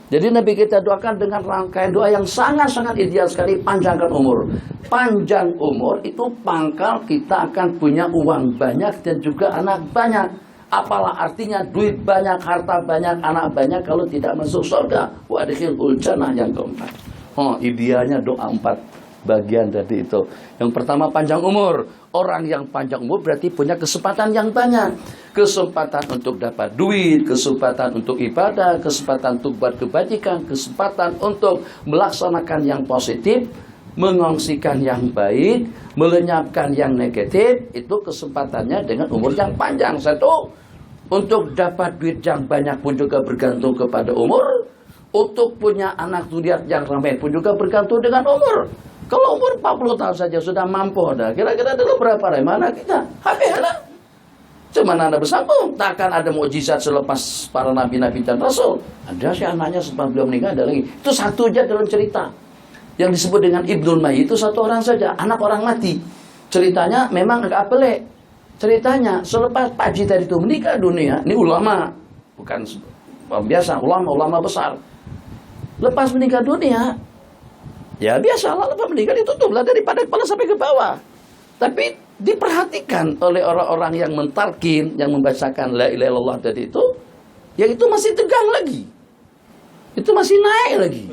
Jadi Nabi kita doakan dengan rangkaian doa yang sangat-sangat ideal sekali, panjangkan umur. Panjang umur itu pangkal kita akan punya uang banyak dan juga anak banyak. Apalah artinya duit banyak, harta banyak, anak banyak kalau tidak masuk surga. Wa adkhilul jannah yang keempat. Idealnya doa 4 bagian tadi itu. Yang pertama panjang umur. Orang yang panjang umur berarti punya kesempatan yang banyak. Kesempatan untuk dapat duit, kesempatan untuk ibadah, kesempatan untuk buat kebajikan, kesempatan untuk melaksanakan yang positif, mengongsikan yang baik, melenyapkan yang negatif. Itu kesempatannya dengan umur yang panjang. 1, untuk dapat duit yang banyak pun juga bergantung kepada umur. Untuk punya anak zuriat yang ramai pun juga bergantung dengan umur. Kalau umur 40 tahun saja sudah mampu dah. Kira-kira dulu berapa mana kita? Habis lah. Cuma anda bersambung. Takkan ada mukjizat selepas para nabi-nabi dan rasul. Ada sih anaknya setelah beliau meninggal ada lagi. Itu satu aja dalam cerita. Yang disebut dengan Ibnul Mayyit itu 1 orang saja. Anak orang mati. Ceritanya memang agak pelik. Ceritanya selepas Pak Haji tadi itu meninggal dunia. Ini ulama. Bukan biasa. Ulama besar. Lepas meninggal dunia. Ya biasalah lepas meninggal ditutuplah daripada kepala sampai ke bawah. Tapi diperhatikan oleh orang-orang yang mentalkin, yang membacakan la ilaha illallah tadi itu, ya itu masih tegang lagi. Itu masih naik lagi.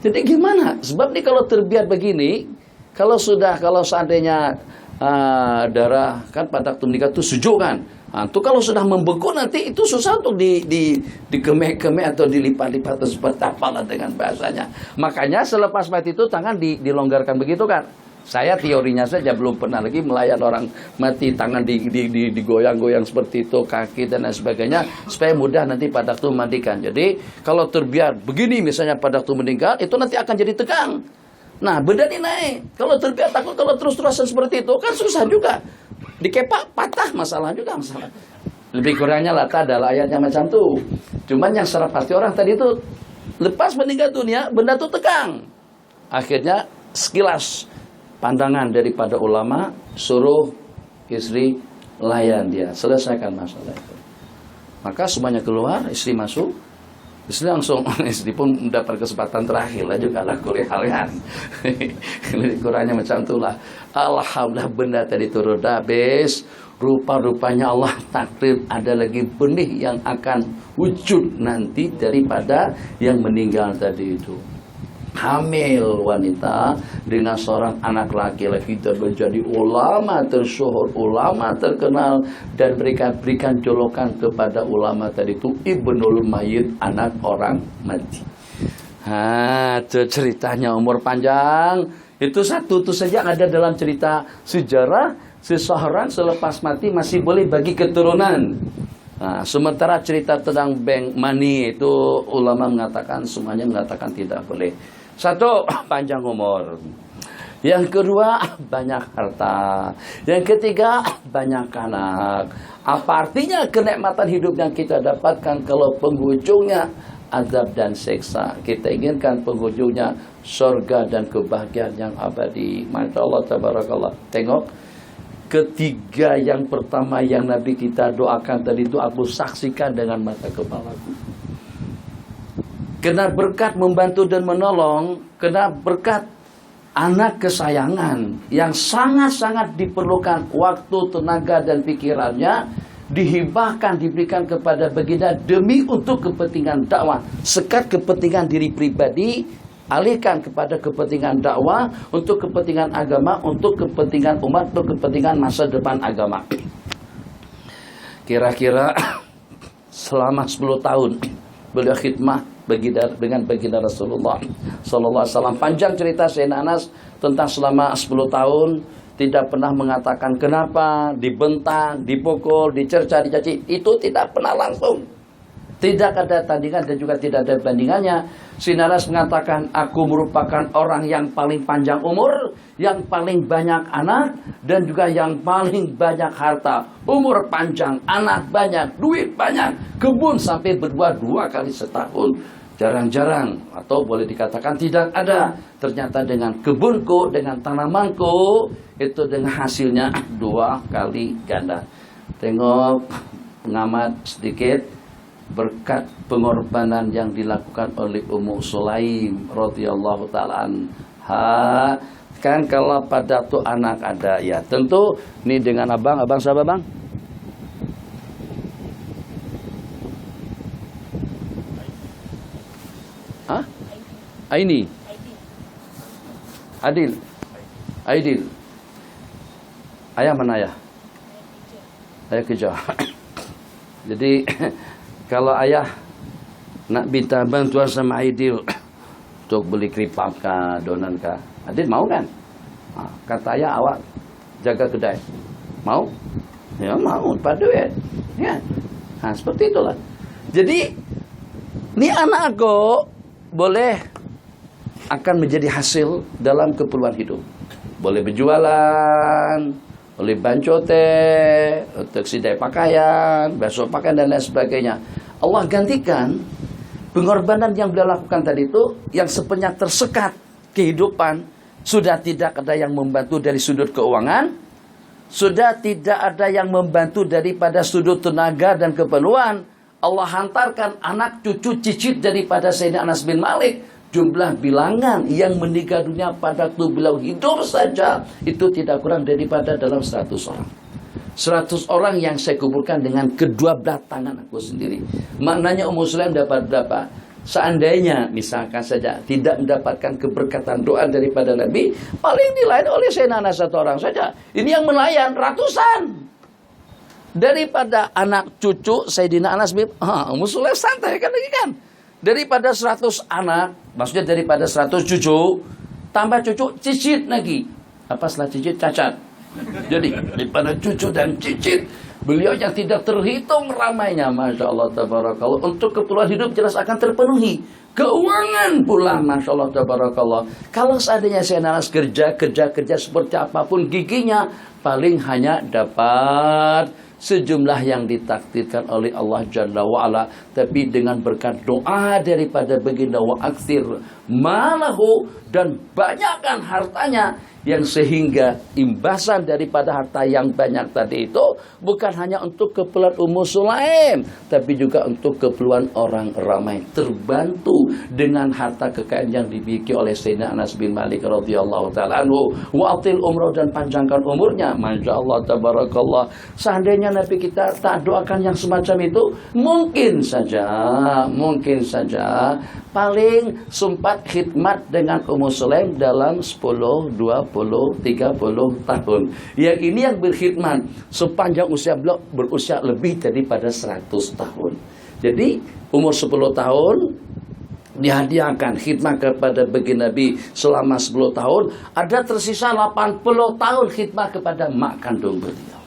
Jadi gimana? Sebab nih kalau terbiar begini, kalau seandainya darah kan pada waktu menikah itu sejuk kan. Itu kalau sudah membeku nanti itu susah untuk dikemek-kemek atau dilipat-lipat atau seperti apalah dengan bahasanya. Makanya selepas mati itu tangan dilonggarkan begitu kan. Saya teorinya saja belum pernah lagi melayan orang mati tangan digoyang-goyang seperti itu, kaki dan lain sebagainya supaya mudah nanti pada waktu mandikan. Jadi kalau terbiar begini misalnya pada waktu meninggal itu nanti akan jadi tegang. Nah beda nih naik. Kalau terbiar takut kalau terus-terusan seperti itu kan susah juga. Dikepak patah masalah juga masalah. Lebih kurangnya lah ada ayatnya macam tuh. Cuman yang secara pasti orang tadi itu lepas meninggal dunia benda tuh tegang. Akhirnya sekilas pandangan daripada ulama suruh istri layan dia, selesaikan masalah itu. Maka semuanya keluar, istri masuk. Istri langsung, istri pun mendapat kesempatan terakhir lah juga lah kuliah kurangnya macam itulah. Alhamdulillah benda tadi turun habis. Rupa-rupanya Allah takdir ada lagi benih yang akan wujud nanti daripada yang meninggal tadi itu. Hamil wanita dengan seorang anak laki-laki dan menjadi ulama tersyuhur, ulama terkenal, dan berikan julukan kepada ulama tadi itu Ibnul Mayyit, anak orang mati. Itu ceritanya umur panjang. Itu satu itu saja ada dalam cerita sejarah. Seseorang selepas mati masih boleh bagi keturunan. Nah, sementara cerita tentang bank money itu ulama mengatakan, semuanya mengatakan tidak boleh. Satu, panjang umur. Yang kedua, banyak harta. Yang ketiga, banyak anak. Apa artinya kenikmatan hidup yang kita dapatkan kalau penghujungnya azab dan siksa? Kita inginkan penghujungnya surga dan kebahagiaan yang abadi. Masya Allah, tabarakallah. Tengok. Ketiga yang pertama yang Nabi kita doakan tadi itu aku saksikan dengan mata kepalaku. Kena berkat membantu dan menolong, kena berkat anak kesayangan yang sangat-sangat diperlukan waktu, tenaga dan pikirannya dihibahkan, diberikan kepada baginda demi untuk kepentingan dakwah. Sekat kepentingan diri pribadi alihkan kepada kepentingan dakwah, untuk kepentingan agama, untuk kepentingan umat, untuk kepentingan masa depan agama. Kira-kira selama 10 tahun beliau khidmah dengan baginda Rasulullah sallallahu alaihi wasallam. Panjang cerita Sayyidina Anas tentang selama 10 tahun tidak pernah mengatakan kenapa, dibentang, dipukul, dicerca, dicaci. Itu tidak pernah langsung. Tidak ada tandingan dan juga tidak ada bandingannya. Sinaras mengatakan, aku merupakan orang yang paling panjang umur, yang paling banyak anak, dan juga yang paling banyak harta. Umur panjang, anak banyak, duit banyak, kebun sampai berbuah 2 kali setahun. Jarang-jarang, atau boleh dikatakan tidak ada. Ternyata dengan kebunku, dengan tanamanku, itu dengan hasilnya 2 kali ganda. Tengok pengamat sedikit. Berkat pengorbanan yang dilakukan oleh Ummu Sulaim radhiyallahu ta'ala anha. Kan kalau pada tuh anak ada, ya tentu ini dengan abang siapa bang? Hah? Aini? Aidil. Ayah mana ayah? Ayah kerja. Jadi kalau ayah nak minta bantuan sama Aidil untuk beli keripap kah, donan kah, Aidil mau kan? Nah, kata ayah awak jaga kedai, mau? Ya mau, pada duit. Ya, nah, seperti itulah. Jadi ini anak aku boleh akan menjadi hasil dalam keperluan hidup. Boleh berjualan, oleh bancote, untuk sidai pakaian, basuh pakaian dan lain sebagainya. Allah gantikan pengorbanan yang beliau lakukan tadi itu, yang sepenuhnya tersekat kehidupan, sudah tidak ada yang membantu dari sudut keuangan, sudah tidak ada yang membantu daripada sudut tenaga dan keperluan. Allah hantarkan anak cucu cicit daripada Sayyidina Anas bin Malik. Jumlah bilangan yang meninggal dunia pada waktu beliau hidup saja itu tidak kurang daripada dalam 100 orang. 100 orang yang saya kuburkan dengan kedua belah tangan aku sendiri. Maknanya Ummu Sulaim dapat berapa? Seandainya misalkan saja tidak mendapatkan keberkatan doa daripada Nabi, paling dilayani oleh Sayyidina Anas 1 orang saja. Ini yang melayan ratusan. Daripada anak cucu Sayyidina Anas bin Ummu Sulaim santai kan lagi kan. Daripada 100 anak, maksudnya daripada 100 cucu, tambah cucu cicit lagi. Apa setelah cicit? Cacat. Jadi daripada cucu dan cicit, beliau yang tidak terhitung ramainya, Masya Allah tabarakallah, untuk keperluan hidup jelas akan terpenuhi. Keuangan pula, Masya Allah tabarakallah. Kalau seandainya saya naras kerja seperti apapun giginya, paling hanya dapat sejumlah yang ditakdirkan oleh Allah Jalla wa'ala, tapi dengan berkat doa daripada baginda wa aktsir malahu, dan banyakkan hartanya, yang sehingga imbasan daripada harta yang banyak tadi itu bukan hanya untuk keperluan Ummu Sulaim, tapi juga untuk keperluan orang ramai, terbantu dengan harta kekayaan yang dimiliki oleh Sayyidina Anas bin Malik radhiyallahu taala anhu. Wa atil umrah, dan panjangkan umurnya. Masya Allah tabarakallah. Seandainya Nabi kita tak doakan yang semacam itu, mungkin saja paling sempat khidmat dengan Ummu Sulaim dalam 10, 20, 30 tahun. Yang ini yang berkhidmat sepanjang usia beliau berusia lebih daripada 100 tahun. Jadi umur 10 tahun dihadiahkan khidmat kepada baginda Nabi selama 10 tahun, ada tersisa 80 tahun khidmat kepada mak kandung beliau.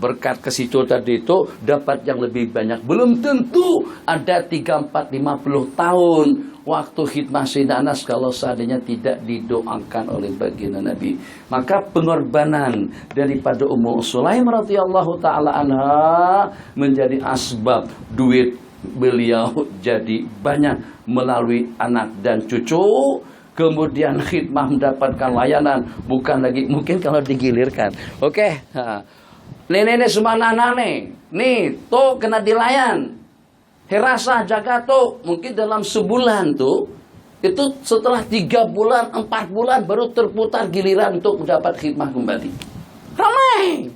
Berkat ke situ tadi itu dapat yang lebih banyak. Belum tentu ada 3, 4, 50 tahun waktu khidmah Sayyidina Anas kalau seandainya tidak didoakan oleh baginda Nabi. Maka pengorbanan daripada Ummu Sulaim radhiyallahu taala anha menjadi asbab duit beliau jadi banyak melalui anak dan cucu. Kemudian khidmah mendapatkan layanan, bukan lagi mungkin kalau digilirkan. Oke, nenek semua anak nih tuh kena dilayan. Herasa jaga tuh, mungkin dalam sebulan tuh, itu setelah 3 bulan, 4 bulan baru terputar giliran untuk mendapat khidmah kembali. Ramai.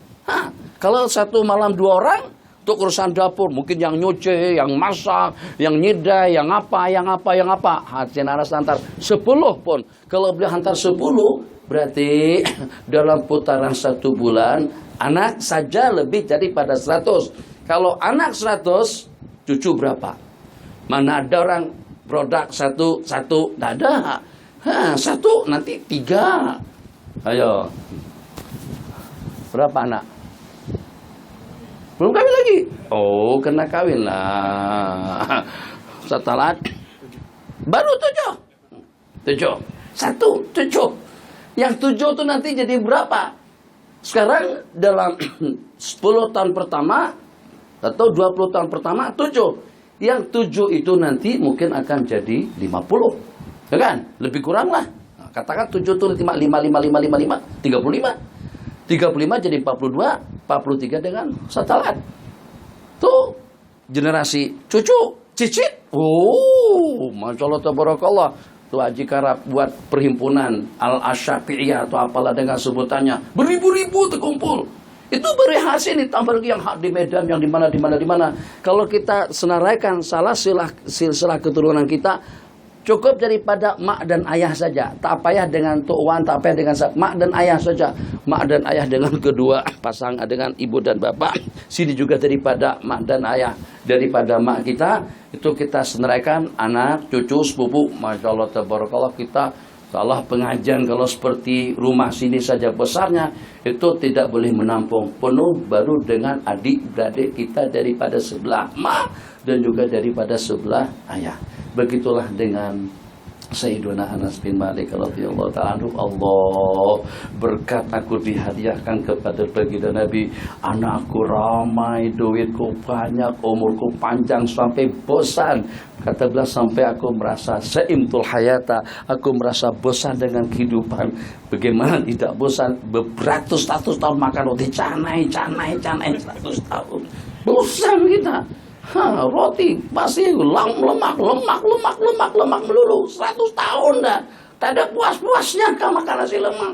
Kalau satu malam 2 orang, untuk urusan dapur, mungkin yang nyuci, yang masak, yang nyidai, yang apa. Sayyidina Anas hantar 10 pun. Kalau beliau hantar 10, berarti dalam putaran 1 bulan, anak saja lebih daripada 100. Kalau anak 100, cucu berapa? Mana ada orang produk satu, tidak ada. 1 nanti 3. Ayo. Berapa anak? Belum kawin lagi. Kena kawin lah. Setelah baru 7. 7. Yang 7 itu nanti jadi berapa? Sekarang dalam 10 tahun pertama atau 20 tahun pertama 7. Yang 7 itu nanti mungkin akan jadi 50. Ya kan? Lebih kurang lah. Katakan 7 itu 5, 35. 35 jadi 42, 43 dengan satalat. Tuh generasi cucu, cicit. Masya Allah tabarakallah. Tuh Haji Karab buat perhimpunan Al-Asyafi'iyah atau apalah dengan sebutannya. Beribu-ribu terkumpul. Itu berhasil ditambah lagi yang hak di Medan, yang di mana. Kalau kita senaraikan salah silsilah keturunan kita, cukup daripada mak dan ayah saja. Tak payah dengan tuan, tak payah dengan mak dan ayah saja. Mak dan ayah dengan kedua pasangan, dengan ibu dan bapak. Sini juga daripada mak dan ayah. Daripada mak kita, itu kita senaraikan anak, cucu, sepupu. Masya Allah tabarakallah, kita salah pengajian kalau seperti rumah sini saja besarnya, itu tidak boleh menampung penuh, baru dengan adik-beradik kita daripada sebelah mak dan juga daripada sebelah ayah. Begitulah dengan Sayyiduna Anas bin Malik radhiyallahu ta'ala anhu. Allah, berkat aku dihadiahkan kepada baginda Nabi, anakku ramai, duitku banyak, umurku panjang sampai bosan. Kata beliau, sampai aku merasa seimtul hayata, aku merasa bosan dengan kehidupan. Bagaimana tidak bosan? Beratus-ratus tahun makan roti canai 100 tahun. Bosan kita. Roti masih lemak melulu 100 tahun dah. Tak ada puas-puasnya kan makan nasi lemak.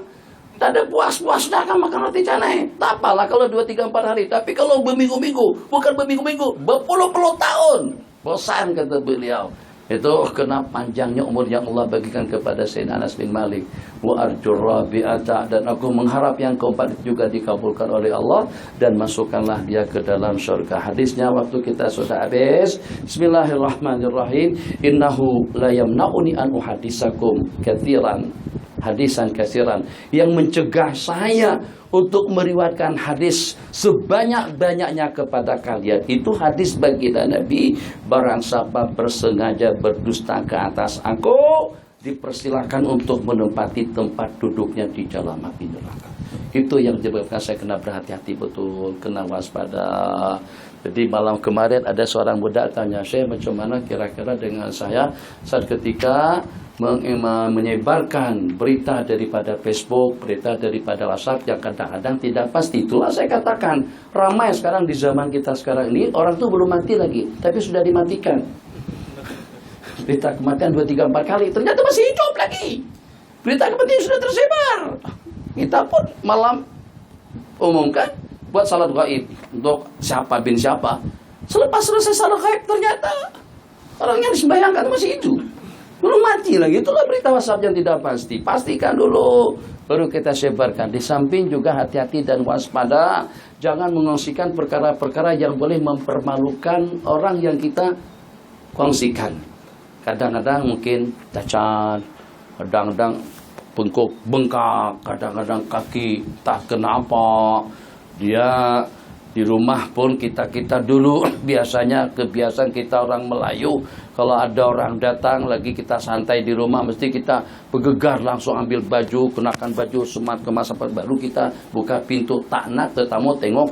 Tak ada puas-puasnya kan makan roti canai. Tak apalah kalau 2, 3, 4 hari. Tapi kalau berminggu-minggu, bukan berminggu-minggu, berpuluh-puluh tahun, bosan kata beliau. Itu kena panjangnya umur yang Allah bagikan kepada Sayyidina Anas bin Malik. Wa arjur rabi'ata, dan aku mengharap yang keempat juga dikabulkan oleh Allah, dan masukkanlah dia ke dalam surga. Hadisnya waktu kita sudah habis. Bismillahirrahmanirrahim. Innahu la yamna'uni an uhadisakum katsiran, hadisan katsiran, yang mencegah saya untuk meriwayatkan hadis sebanyak-banyaknya kepada kalian. Itu hadis baginda Nabi, barang siapa bersengaja berdusta ke atas aku, dipersilakan untuk menempati tempat duduknya di dalam api neraka. Itu yang menyebabkan saya kena berhati-hati betul, kena waspada. Jadi malam kemarin ada seorang budak tanya saya macam mana kira-kira dengan saya saat ketika menyebarkan berita daripada Facebook, berita daripada WhatsApp yang kadang-kadang tidak pasti. Itulah saya katakan, ramai sekarang di zaman kita sekarang ini, orang tuh belum mati lagi, tapi sudah dimatikan. Berita kematian 2, 3, 4 kali, ternyata masih hidup lagi. Berita kematian sudah tersebar. Kita pun malam umumkan buat salat gaib untuk siapa bin siapa. Selepas selesai salat gaib ternyata orang yang disembahyangkan masih hidup, belum mati lagi. Itulah berita WhatsApp yang tidak pasti. Pastikan dulu baru kita sebarkan. Di samping juga hati-hati dan waspada, jangan mengongsikan perkara-perkara yang boleh mempermalukan orang yang kita kongsikan. Kadang-kadang mungkin cacat, kadang-kadang bengkak, kadang-kadang kaki tak kenapa. Dia di rumah pun kita dulu biasanya kebiasaan kita orang Melayu, kalau ada orang datang lagi kita santai di rumah mesti kita bergegar langsung ambil baju, kenakan baju semat kemas baru kita buka pintu, tak nak tetamu tengok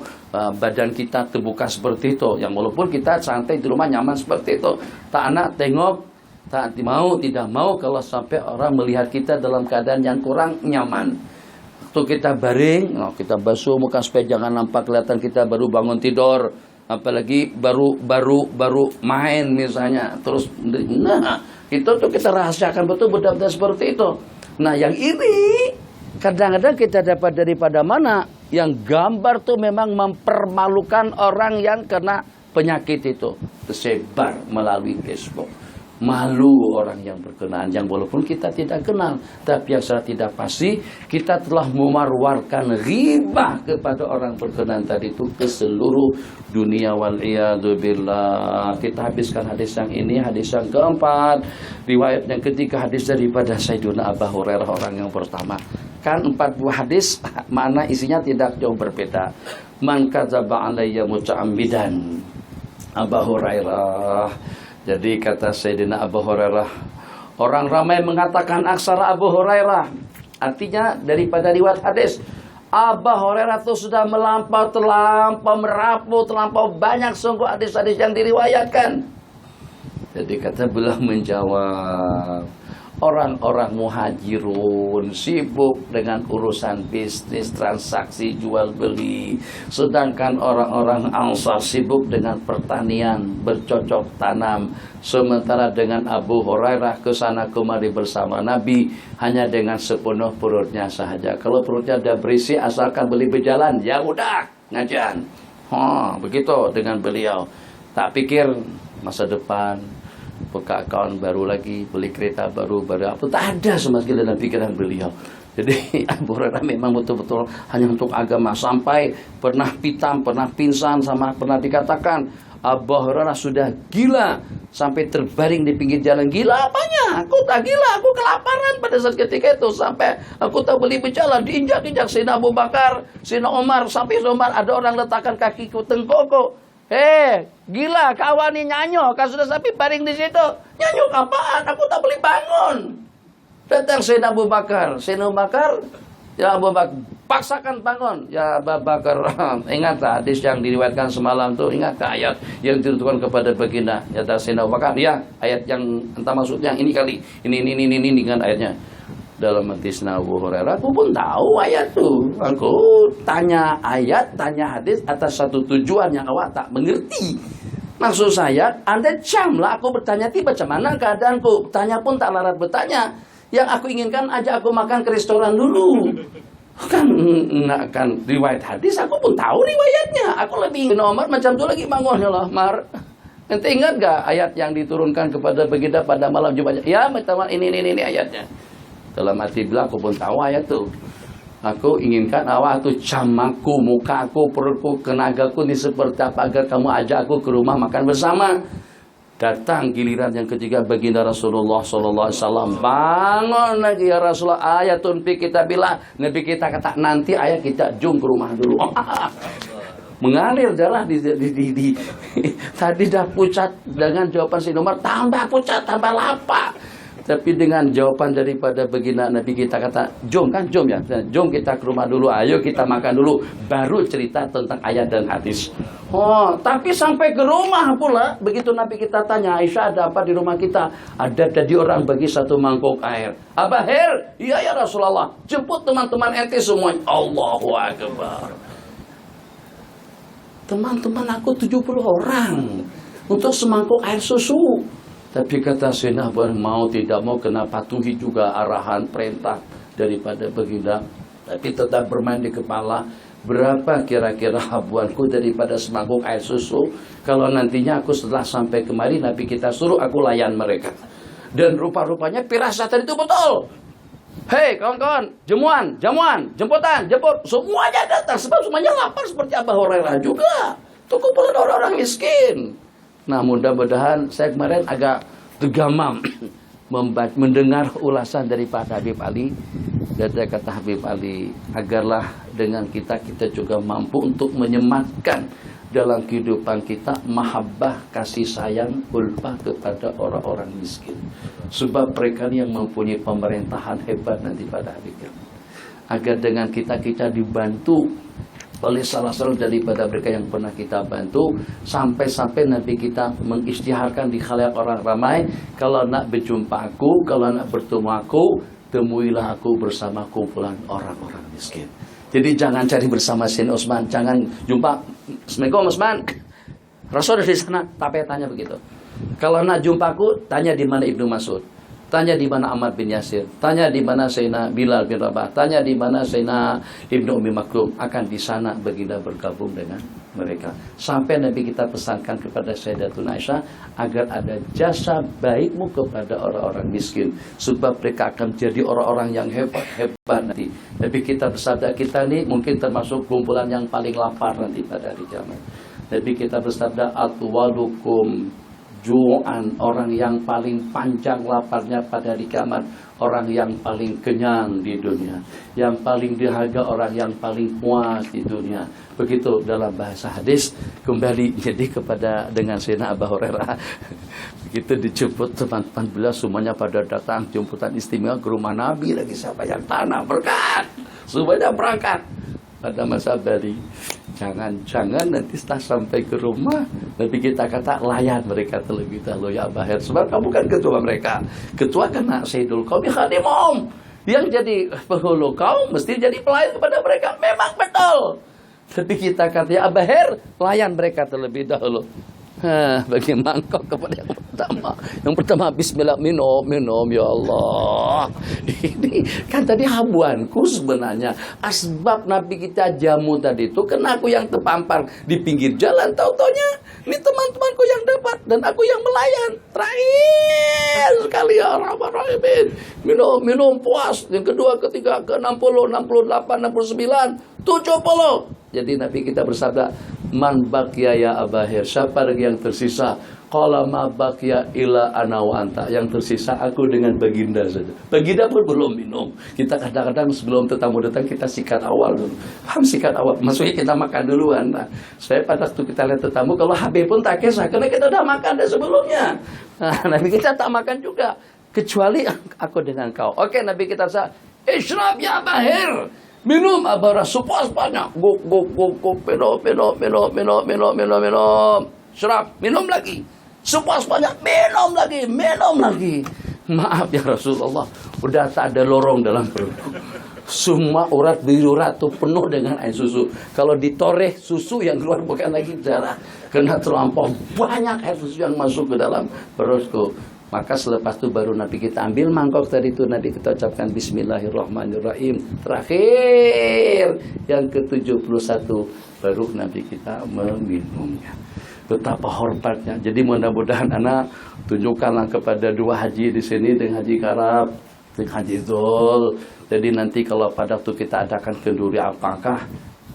badan kita terbuka seperti itu. Yang walaupun kita santai di rumah nyaman seperti itu, tak nak tengok, tidak mau kalau sampai orang melihat kita dalam keadaan yang kurang nyaman. Waktu kita baring, kita basuh muka supaya jangan nampak kelihatan kita baru bangun tidur, apalagi baru main misalnya, terus itu tuh kita rahasiakan betul benar-benar seperti itu. Nah yang ini kadang-kadang kita dapat daripada mana? Yang gambar tuh memang mempermalukan orang yang kena penyakit itu, tersebar melalui Facebook. Malu orang yang berkenaan, yang walaupun kita tidak kenal, tapi yang secara tidak pasti kita telah memarwarkan ghibah kepada orang berkenaan tadi itu ke seluruh dunia. Wal'iyadzubillah. Kita habiskan hadis yang ini, hadis yang keempat. Riwayat yang ketiga, hadis daripada Sayyidina Abu Hurairah, orang yang pertama. Kan 4 buah hadis, mana isinya tidak jauh berbeda. Man kadzaba alayya muta'ammidan, Abu Hurairah. Jadi kata Sayyidina Abu Hurairah, orang ramai mengatakan aksara Abu Hurairah. Artinya daripada riwayat hadis, Abu Hurairah itu sudah terlampau banyak sungguh hadis-hadis yang diriwayatkan. Jadi kata beliau menjawab, orang-orang muhajirun sibuk dengan urusan bisnis, transaksi, jual beli. Sedangkan orang-orang Ansar sibuk dengan pertanian, bercocok tanam. Sementara dengan Abu Hurairah kesana kemari bersama Nabi hanya dengan sepenuh perutnya sahaja. Kalau perutnya udah berisi asalkan beli berjalan, ya udah ngajian. Begitu dengan beliau. Tak pikir masa depan, buka account baru lagi, beli kereta baru apa, tak ada sama sekali dalam pikiran beliau. Jadi Abu Hurairah memang betul-betul hanya untuk agama. Sampai pernah pitam, pernah pingsan, sama pernah dikatakan Abu Hurairah sudah gila sampai terbaring di pinggir jalan. Gila apanya? Aku tak gila, aku kelaparan pada saat ketika itu. Sampai aku tak beli berjalan, diinjak-injak Sayyidina Abu Bakar, Sayyidina Umar. Sampai Umar ada orang letakkan kakiku tengkoko. Gila kawan ini nyanyo, kan sudah sampai baring di situ. Nyanyo apaan? Aku tak boleh bangun. Datang Sayyidina Abu Bakar. Sayyidina Abu Bakar, ya Abu Bakar, paksakan bangun. Ya Abu Bakar, ingat hadis yang diriwayatkan semalam tuh, ingat ayat yang ditujukan kepada baginda. Ya Sayyidina Abu Bakar, ya ayat yang entah maksudnya ini kali. Ini dengan ayatnya. Dalam hati Abu Hurairah, aku pun tahu ayat tuh. Aku tanya ayat, tanya hadis atas satu tujuan yang awak tak mengerti. Maksud saya, Anda camlah aku bertanya, macam mana keadaanku? Tanya pun tak larat bertanya. Yang aku inginkan ajak aku makan ke restoran dulu. Kan riwayat hadis, aku pun tahu riwayatnya. Aku lebih nomor macam tu lagi bangun ya Allah, Mar. Ente ingat gak ayat yang diturunkan kepada baginda pada malam Jumat? Ya, teman ini ayatnya. Dalam hati bilang, aku pun tahu ayat tu. Aku inginkan awak tu camaku, mukaku, perutku, kenagaku ni seperti apa agar kamu ajak aku ke rumah makan bersama. Datang giliran yang ketiga baginda Rasulullah SAW. Bangun lagi ya Rasulullah, ayatun fi kita bilang. Nabi kita kata nanti ayat kita jom ke rumah dulu. Mengalir darah di tadi dah pucat dengan jawaban si Umar, tambah pucat, tambah lapar. Tapi dengan jawaban daripada baginda Nabi kita kata, jom kan, jom ya, jom kita ke rumah dulu, ayo kita makan dulu, baru cerita tentang ayat dan hadis. Oh, tapi sampai ke rumah pula, begitu Nabi kita tanya, Aisyah ada apa di rumah kita? Ada jadi orang bagi satu mangkok air. Abah Her, iya ya Rasulullah, jemput teman-teman ente semuanya. Allahu Akbar. Teman-teman aku 70 orang untuk semangkuk air susu. Tapi kata Sayyidina Abu Hurairah, mau tidak mau kena patuhi juga arahan perintah daripada baginda. Tapi tetap bermain di kepala, berapa kira-kira habuanku daripada semangkuk air susu. Kalau nantinya aku setelah sampai kemari, Nabi kita suruh aku layan mereka. Dan rupa-rupanya firasatan itu betul. Hei kawan-kawan, jamuan, jemputan, jemput. Semuanya datang, sebab semuanya lapar seperti Abu Hurairah juga. Itu kumpulan orang-orang miskin. Nah, mudah-mudahan saya kemarin agak tergamam mendengar ulasan daripada Habib Ali. Dan saya kata Habib Ali, agarlah dengan kita juga mampu untuk menyematkan dalam kehidupan kita mahabbah, kasih sayang, ulfah kepada orang-orang miskin. Sebab mereka yang mempunyai pemerintahan hebat nanti pada hari kiamat. Agar dengan kita dibantu oleh salah satu daripada mereka yang pernah kita bantu, sampai-sampai Nabi kita mengisytiharkan di khalayak orang ramai, kalau nak berjumpa aku, kalau nak bertemu aku, temuilah aku bersama kumpulan orang-orang miskin. Jadi jangan cari bersama Sayyidina Utsman, jangan jumpa, Assalamualaikum Utsman, Rasul di sana, tapi tanya begitu. Kalau nak jumpa aku, tanya di mana Ibnu Mas'ud. Tanya di mana Ammar bin Yasir, tanya di mana Sayyidina Bilal bin Rabah, tanya di mana Sayyidina Ibnu Ummi Maktum. Akan di sana baginda bergabung dengan mereka. Sampai Nabi kita pesankan kepada Sayyidatuna Aisyah agar ada jasa baikmu kepada orang-orang miskin, sebab mereka akan jadi orang-orang yang hebat nanti. Nabi kita bersabda, kita ini mungkin termasuk kumpulan yang paling lapar nanti pada hari kiamat. Nabi kita bersabda, atwalukum ju'an, orang yang paling panjang laparnya pada hari kiamat, orang yang paling kenyang di dunia, yang paling dahaga, orang yang paling puas di dunia. Begitu dalam bahasa hadis. Kembali jadi kepada dengan Sayyidina Abu Hurairah. Begitu dijemput teman-teman beliau semuanya pada datang, jemputan istimewa ke rumah Nabi lagi, siapa yang tanah berkat, semuanya berangkat. Pada masa Bali, jangan-jangan nanti setelah sampai ke rumah, Nabi kita kata layan mereka terlebih dahulu ya Abah Her. Sebab kamu kan ketua mereka, ketua kena Sayyidul Qaumi Khadimum, yang jadi penghulu kaum mesti jadi pelayan kepada mereka. Memang betul. Tapi kita kata ya Abah Her, layan mereka terlebih dahulu. Bagi mangkok kepada yang pertama. Yang pertama, bismillah, minum ya Allah. Ini kan tadi habuanku sebenarnya. Asbab Nabi kita jamu tadi itu, kena aku yang terpampar di pinggir jalan. Tahu-taunya ini teman-temanku yang dapat dan aku yang melayan. Terakhir sekali ya Rahman. Minum puas. Yang kedua, ketiga, ke-60, 68, 69, 70. Jadi Nabi kita bersabda, man baqiya ya Abahir, siapa lagi yang tersisa? Qala ma baqiya ila ana wa anta, yang tersisa aku dengan baginda saja. Baginda pun belum minum. Kita kadang-kadang sebelum tetamu datang kita sikat awal dulu. Paham sikat awal? Maksudnya kita makan duluan. Nah, saya pada waktu kita lihat tetamu, kalau Habib pun tak kisah karena kita udah makan dari sebelumnya. Nah, Nabi kita tak makan juga, kecuali aku dengan kau. Oke, Nabi kita sa, isyrab ya Abahir. Minum abara sepuas banyak. Guk, minum. Serap, minum lagi. Sepuas banyak, minum lagi. Maaf ya Rasulullah, udah tak ada lorong dalam perut. Semua urat biurat tuh penuh dengan air susu. Kalau ditoreh susu yang keluar bukan lagi darah, karena terlampau banyak air susu yang masuk ke dalam perutku. Maka selepas itu baru Nabi kita ambil mangkok tadi itu, Nabi kita ucapkan Bismillahirrahmanirrahim. Terakhir yang ke-71 baru Nabi kita meminumnya. Betapa hormatnya. Jadi mudah-mudahan anak tunjukkanlah kepada dua haji di sini, dengan Haji Karab, dengan Haji Zul. Jadi nanti kalau pada waktu kita adakan kenduri, apakah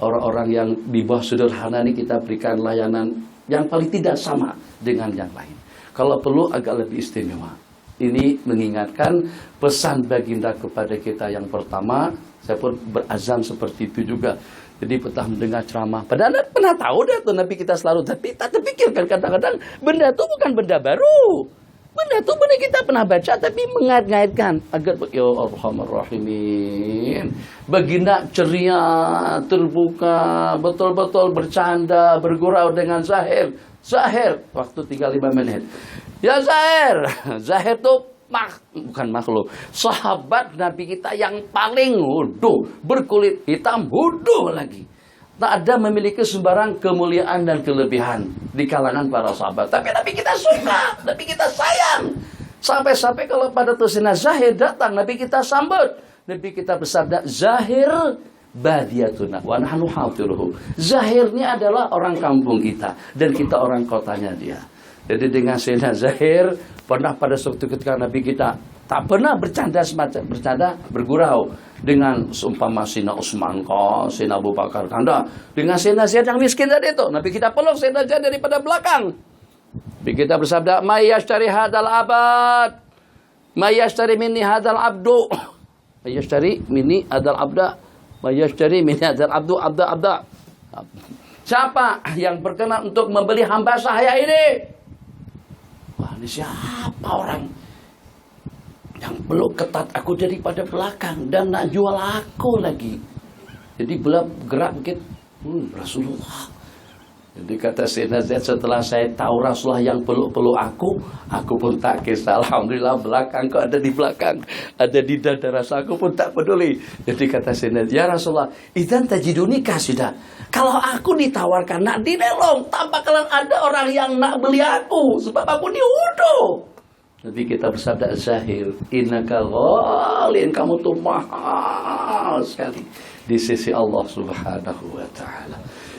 orang-orang yang di bawah sederhana ini kita berikan layanan yang paling tidak sama dengan yang lain. Kalau perlu agak lebih istimewa. Ini mengingatkan pesan baginda kepada kita yang pertama. Saya pun berazam seperti itu juga. Jadi pernah mendengar ceramah. Padahal pernah tahu dah tuh Nabi kita selalu. Tapi tak terpikirkan kadang-kadang benda itu bukan benda baru. Benar tuh, benar kita pernah baca, tapi mengait-ngaitkan agar ya Arhamar Rahimin, baginda ceria, terbuka, betul-betul bercanda, bergurau dengan Zahir. Zahir, waktu tinggal 5 menit. Ya Zahir, Zahir tuh bukan makhluk, sahabat Nabi kita yang paling hudu, berkulit hitam, hudu lagi. Tak ada memiliki sembarang kemuliaan dan kelebihan di kalangan para sahabat. Tapi Nabi kita suka, Nabi kita sayang. Sampai-sampai kalau pada Tusina Zahir datang, Nabi kita sambut. Nabi kita bersabda, Zahir badiyatuna wa nahnu hadiruhu. Zahir ini adalah orang kampung kita dan kita orang kotanya dia. Jadi dengan Sayyidina Zahir, pernah pada suatu ketika Nabi kita tak pernah bercanda semacam bercanda bergurau dengan seumpama Sayyidina Utsman kau, Sayyidina Abu Bakar kanda, dengan Sayyidina Zaid yang miskin tadi itu. Nabi kita peluk Sayyidina Zaid daripada belakang. Nabi kita bersabda, "Mayyashtari hadal abad, mayyashtari minni hadal abdu, mayyashtari minni hadal abda, mayyashtari minni hadal abdu abda." Siapa yang berkenan untuk membeli hamba saya ini? Wah, ini siapa orang yang peluk ketat aku daripada belakang dan nak jual aku lagi. Jadi beliau gerak mungkin, Rasulullah. Jadi kata Sayyidina Zaid, setelah saya tahu Rasulullah yang peluk-peluk aku pun tak kisah. Alhamdulillah belakang kau ada di belakang, ada di dada Rasul, aku pun tak peduli. Jadi kata Sayyidina Zaid, ya Rasulullah, idzan tajiduni kasida. Kalau aku ditawarkan nak dinelong, tak bakalan ada orang yang nak beli aku, sebab aku diuduh. Nabi kita bersabda, Zahir, innaka ghalin, kamu tuh mahal sekali di sisi Allah Subhanahu wa taala.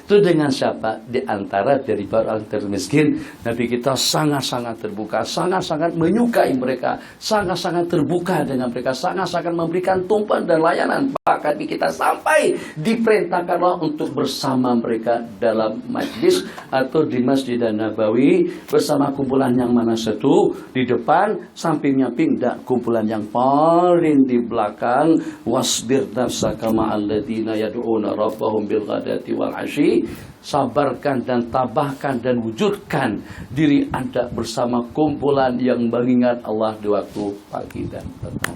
Itu dengan siapa? Di antara dari orang termiskin, Nabi kita sangat-sangat terbuka, sangat-sangat menyukai mereka, sangat-sangat terbuka dengan mereka, sangat-sangat memberikan tumpuan dan layanan. Bahkan kita sampai diperintahkanlah untuk bersama mereka dalam majlis atau di Masjid Nabawi bersama kumpulan yang mana satu di depan, sampingnya pindah kumpulan yang paling di belakang. Wasbir nafsaka ma'al ladzina yad'una rabbahum bil ghadati wal 'ashyi. Sabarkan dan tabahkan dan wujudkan diri Anda bersama kumpulan yang mengingat Allah di waktu pagi dan petang.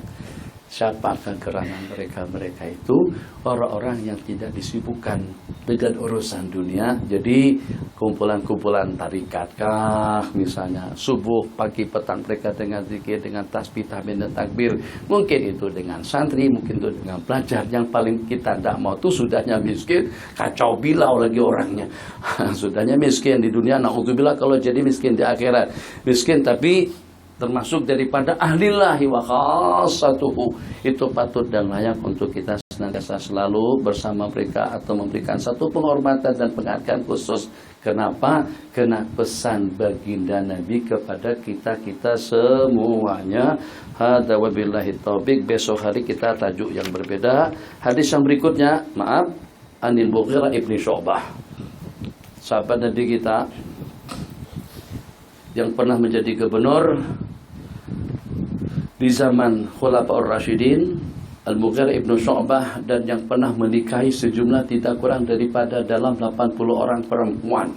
Siapakah gerangan mereka itu? Orang-orang yang tidak disibukkan dengan urusan dunia. Jadi kumpulan-kumpulan tarikat kah misalnya, subuh, pagi, petang mereka dengan zikir, dengan tasbih, tahmid dan takbir. Mungkin itu dengan santri, mungkin itu dengan belajar. Yang paling kita tidak mau itu sudahnya miskin, kacau bilau lagi orangnya. Sudahnya miskin di dunia, na'udzubillah kalau jadi miskin di akhirat. Miskin tapi termasuk daripada ahlillahi wa khassatuhu. Itu patut dan layak untuk kita senantiasa selalu bersama mereka atau memberikan satu penghormatan dan penghargaan khusus. Kenapa? Kena pesan baginda Nabi kepada kita-kita semuanya. Hadza wabillahi taufik. Besok hari kita tajuk yang berbeda. Hadis yang berikutnya, maaf, Anil Mughirah ibni Syu'bah, sahabat Nabi kita yang pernah menjadi gubernur di zaman Khulafaur Rasyidin, Al-Mughirah ibnu Syu'bah, dan yang pernah menikahi sejumlah tidak kurang daripada dalam 80 orang perempuan.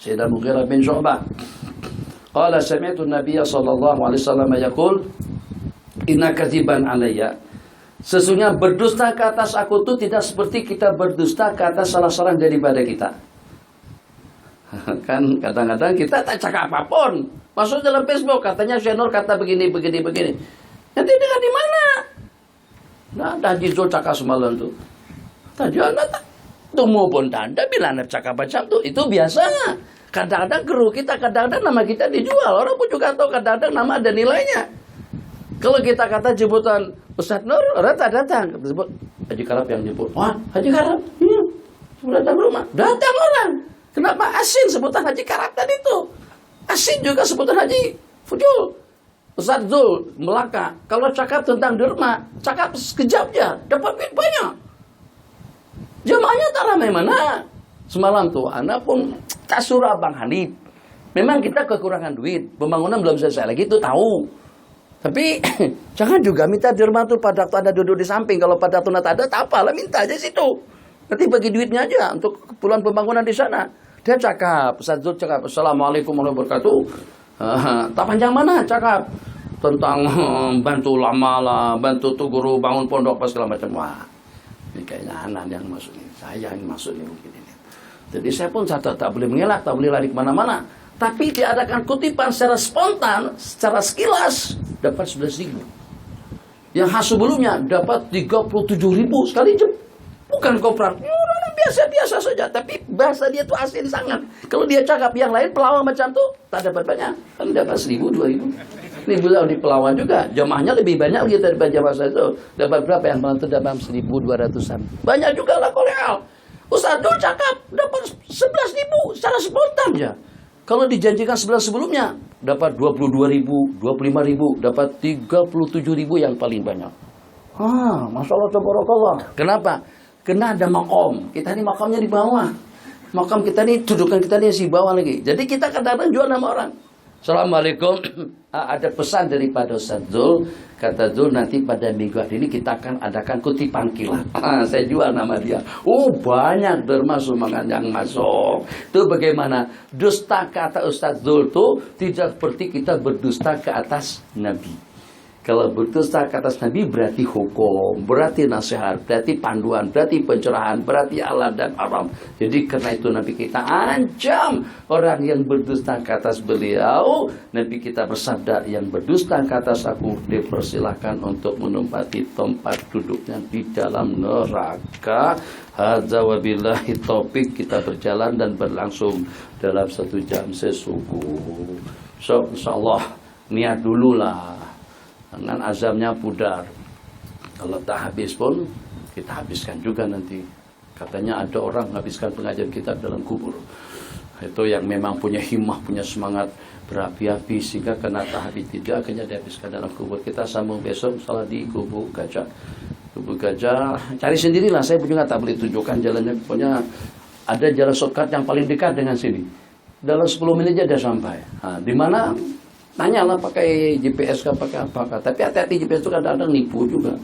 Sayyidina Mughirah bin Syu'bah qala sami'tu an-nabiy sallallahu alaihi wasallam yaqul inna kadziban alayya. Sesungguhnya berdusta ke atas aku itu tidak seperti kita berdusta ke atas salah seorang daripada kita. Kan kadang-kadang kita tak cakap apapun. Masuk dalam Facebook katanya Syenur kata begini. Nanti dengar di mana? Nah, dah Jizul cakap semalam tu. Tadi anda tak temu pun tanda bila anda cakap macam tu. Itu biasa. Kadang-kadang kru kita, kadang-kadang nama kita dijual. Orang pun juga tahu kadang-kadang nama ada nilainya. Kalau kita kata jemputan Ustaz Nur, orang tak datang. Sebut Haji Karab yang jemput. Wah, Haji Karab, iya, datang rumah. Datang orang. Kenapa asin sebutan Haji Karab tadi itu? Asin juga sebutan Haji Fujul. Ustaz Zul, Melaka. Kalau cakap tentang derma, cakap sekejap je. Dapat duit banyak. Jemaahnya tak ramai mana. Semalam tuh, anak pun tak surah Bang Hanif. Memang kita kekurangan duit. Pembangunan belum selesai lagi, itu tahu. Tapi jangan juga minta derma tuh pada waktu ada duduk di samping. Kalau pada waktu tak ada, tak apalah, minta aja situ. Nanti bagi duitnya aja untuk keperluan pembangunan di sana. Dia cakap, Ustaz Zul cakap, Assalamualaikum warahmatullahi wabarakatuh. Tak panjang mana cakap tentang bantu lama lah, bantu tu guru bangun pondok apa segala macam. Wah, ini kayaknya anak yang masuk ini, saya yang masuk ini mungkin ini. Jadi saya pun tak boleh mengelak, tak boleh lari kemana-mana. Tapi diadakan kutipan secara spontan, secara sekilas dapat 11.000. Yang sebelumnya dapat 37.000 sekali jam. Bukan kopral, orang biasa-biasa saja. Tapi bahasa dia tuh asli sangat. Kalau dia cakap yang lain pelawak macam tuh tak dapat banyak, kan dapat 1.000, 2.000. Ini beliau di Pelawan juga, jamaahnya lebih banyak lagi daripada jamaah saya itu. Dapat berapa yang paling itu dapat 1.200-an. Banyak juga lah koleal. Ustaz Dul cakap dapat 11.000 secara spontan ya. Kalau dijanjikan sebulan sebelumnya dapat 22.000, 25.000, dapat 37.000 yang paling banyak. Masya Allah, tabarakallah. Kenapa? Karena ada makom. Kita ini makamnya di bawah. Makam kita ini, dudukan kita ini di bawah lagi. Jadi kita kadang-kadang jual nama orang. Assalamualaikum. Ada pesan daripada Ustaz Zul. Kata Zul, nanti pada minggu ini kita akan adakan kutipan kilat. Saya jual nama dia. Banyak derma sumbangan yang masuk. Itu bagaimana? Dusta kata Ustaz Zul itu tidak seperti kita berdusta ke atas Nabi. Kalau berdusta ke atas Nabi berarti hukum, berarti nasihat, berarti panduan, berarti pencerahan, berarti halal dan haram. Jadi karena itu Nabi kita ancam orang yang berdusta ke atas beliau. Nabi kita bersabda, yang berdusta ke atas aku dipersilahkan untuk menempati tempat duduknya di dalam neraka. Hadza wabillahi taufik. Kita berjalan dan berlangsung dalam 1 jam sesungguh. So insyaallah niat dululah. Dengan azamnya pudar. Kalau tak habis pun kita habiskan juga nanti. Katanya ada orang habiskan pengajian kita dalam kubur. Itu yang memang punya himmah, punya semangat berapi-api sehingga kena tak habis tidak akhirnya dihabiskan dalam kubur. Kita sambung besok salah di Kubur Gajah. Kubur Gajah cari sendirilah, saya juga tak boleh tunjukkan jalannya. Pokoknya ada jalan shortcut yang paling dekat dengan sini. Dalam 10 menit aja dia sampai. Di mana? Tanyalah pakai GPS kah, pakai apa. Tapi hati-hati, GPS itu kadang-kadang nipu juga.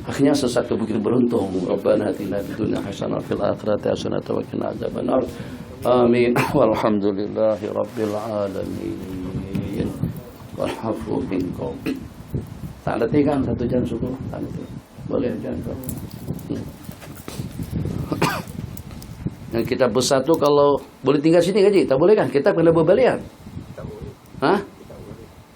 Akhirnya sesat begitu beruntung. Rabbana atina fid dunya hasanah fil akhirati hasanah wa qina adzabannar. Amin. Walhamdulillahi rabbil alamin. Wal afu minkum. Tak letih kan 1 jam syukur? Tak letih. Boleh aja. Yang kita bersatu kalau boleh tinggal sini gaji, tak boleh kan? Kita kena berbalian.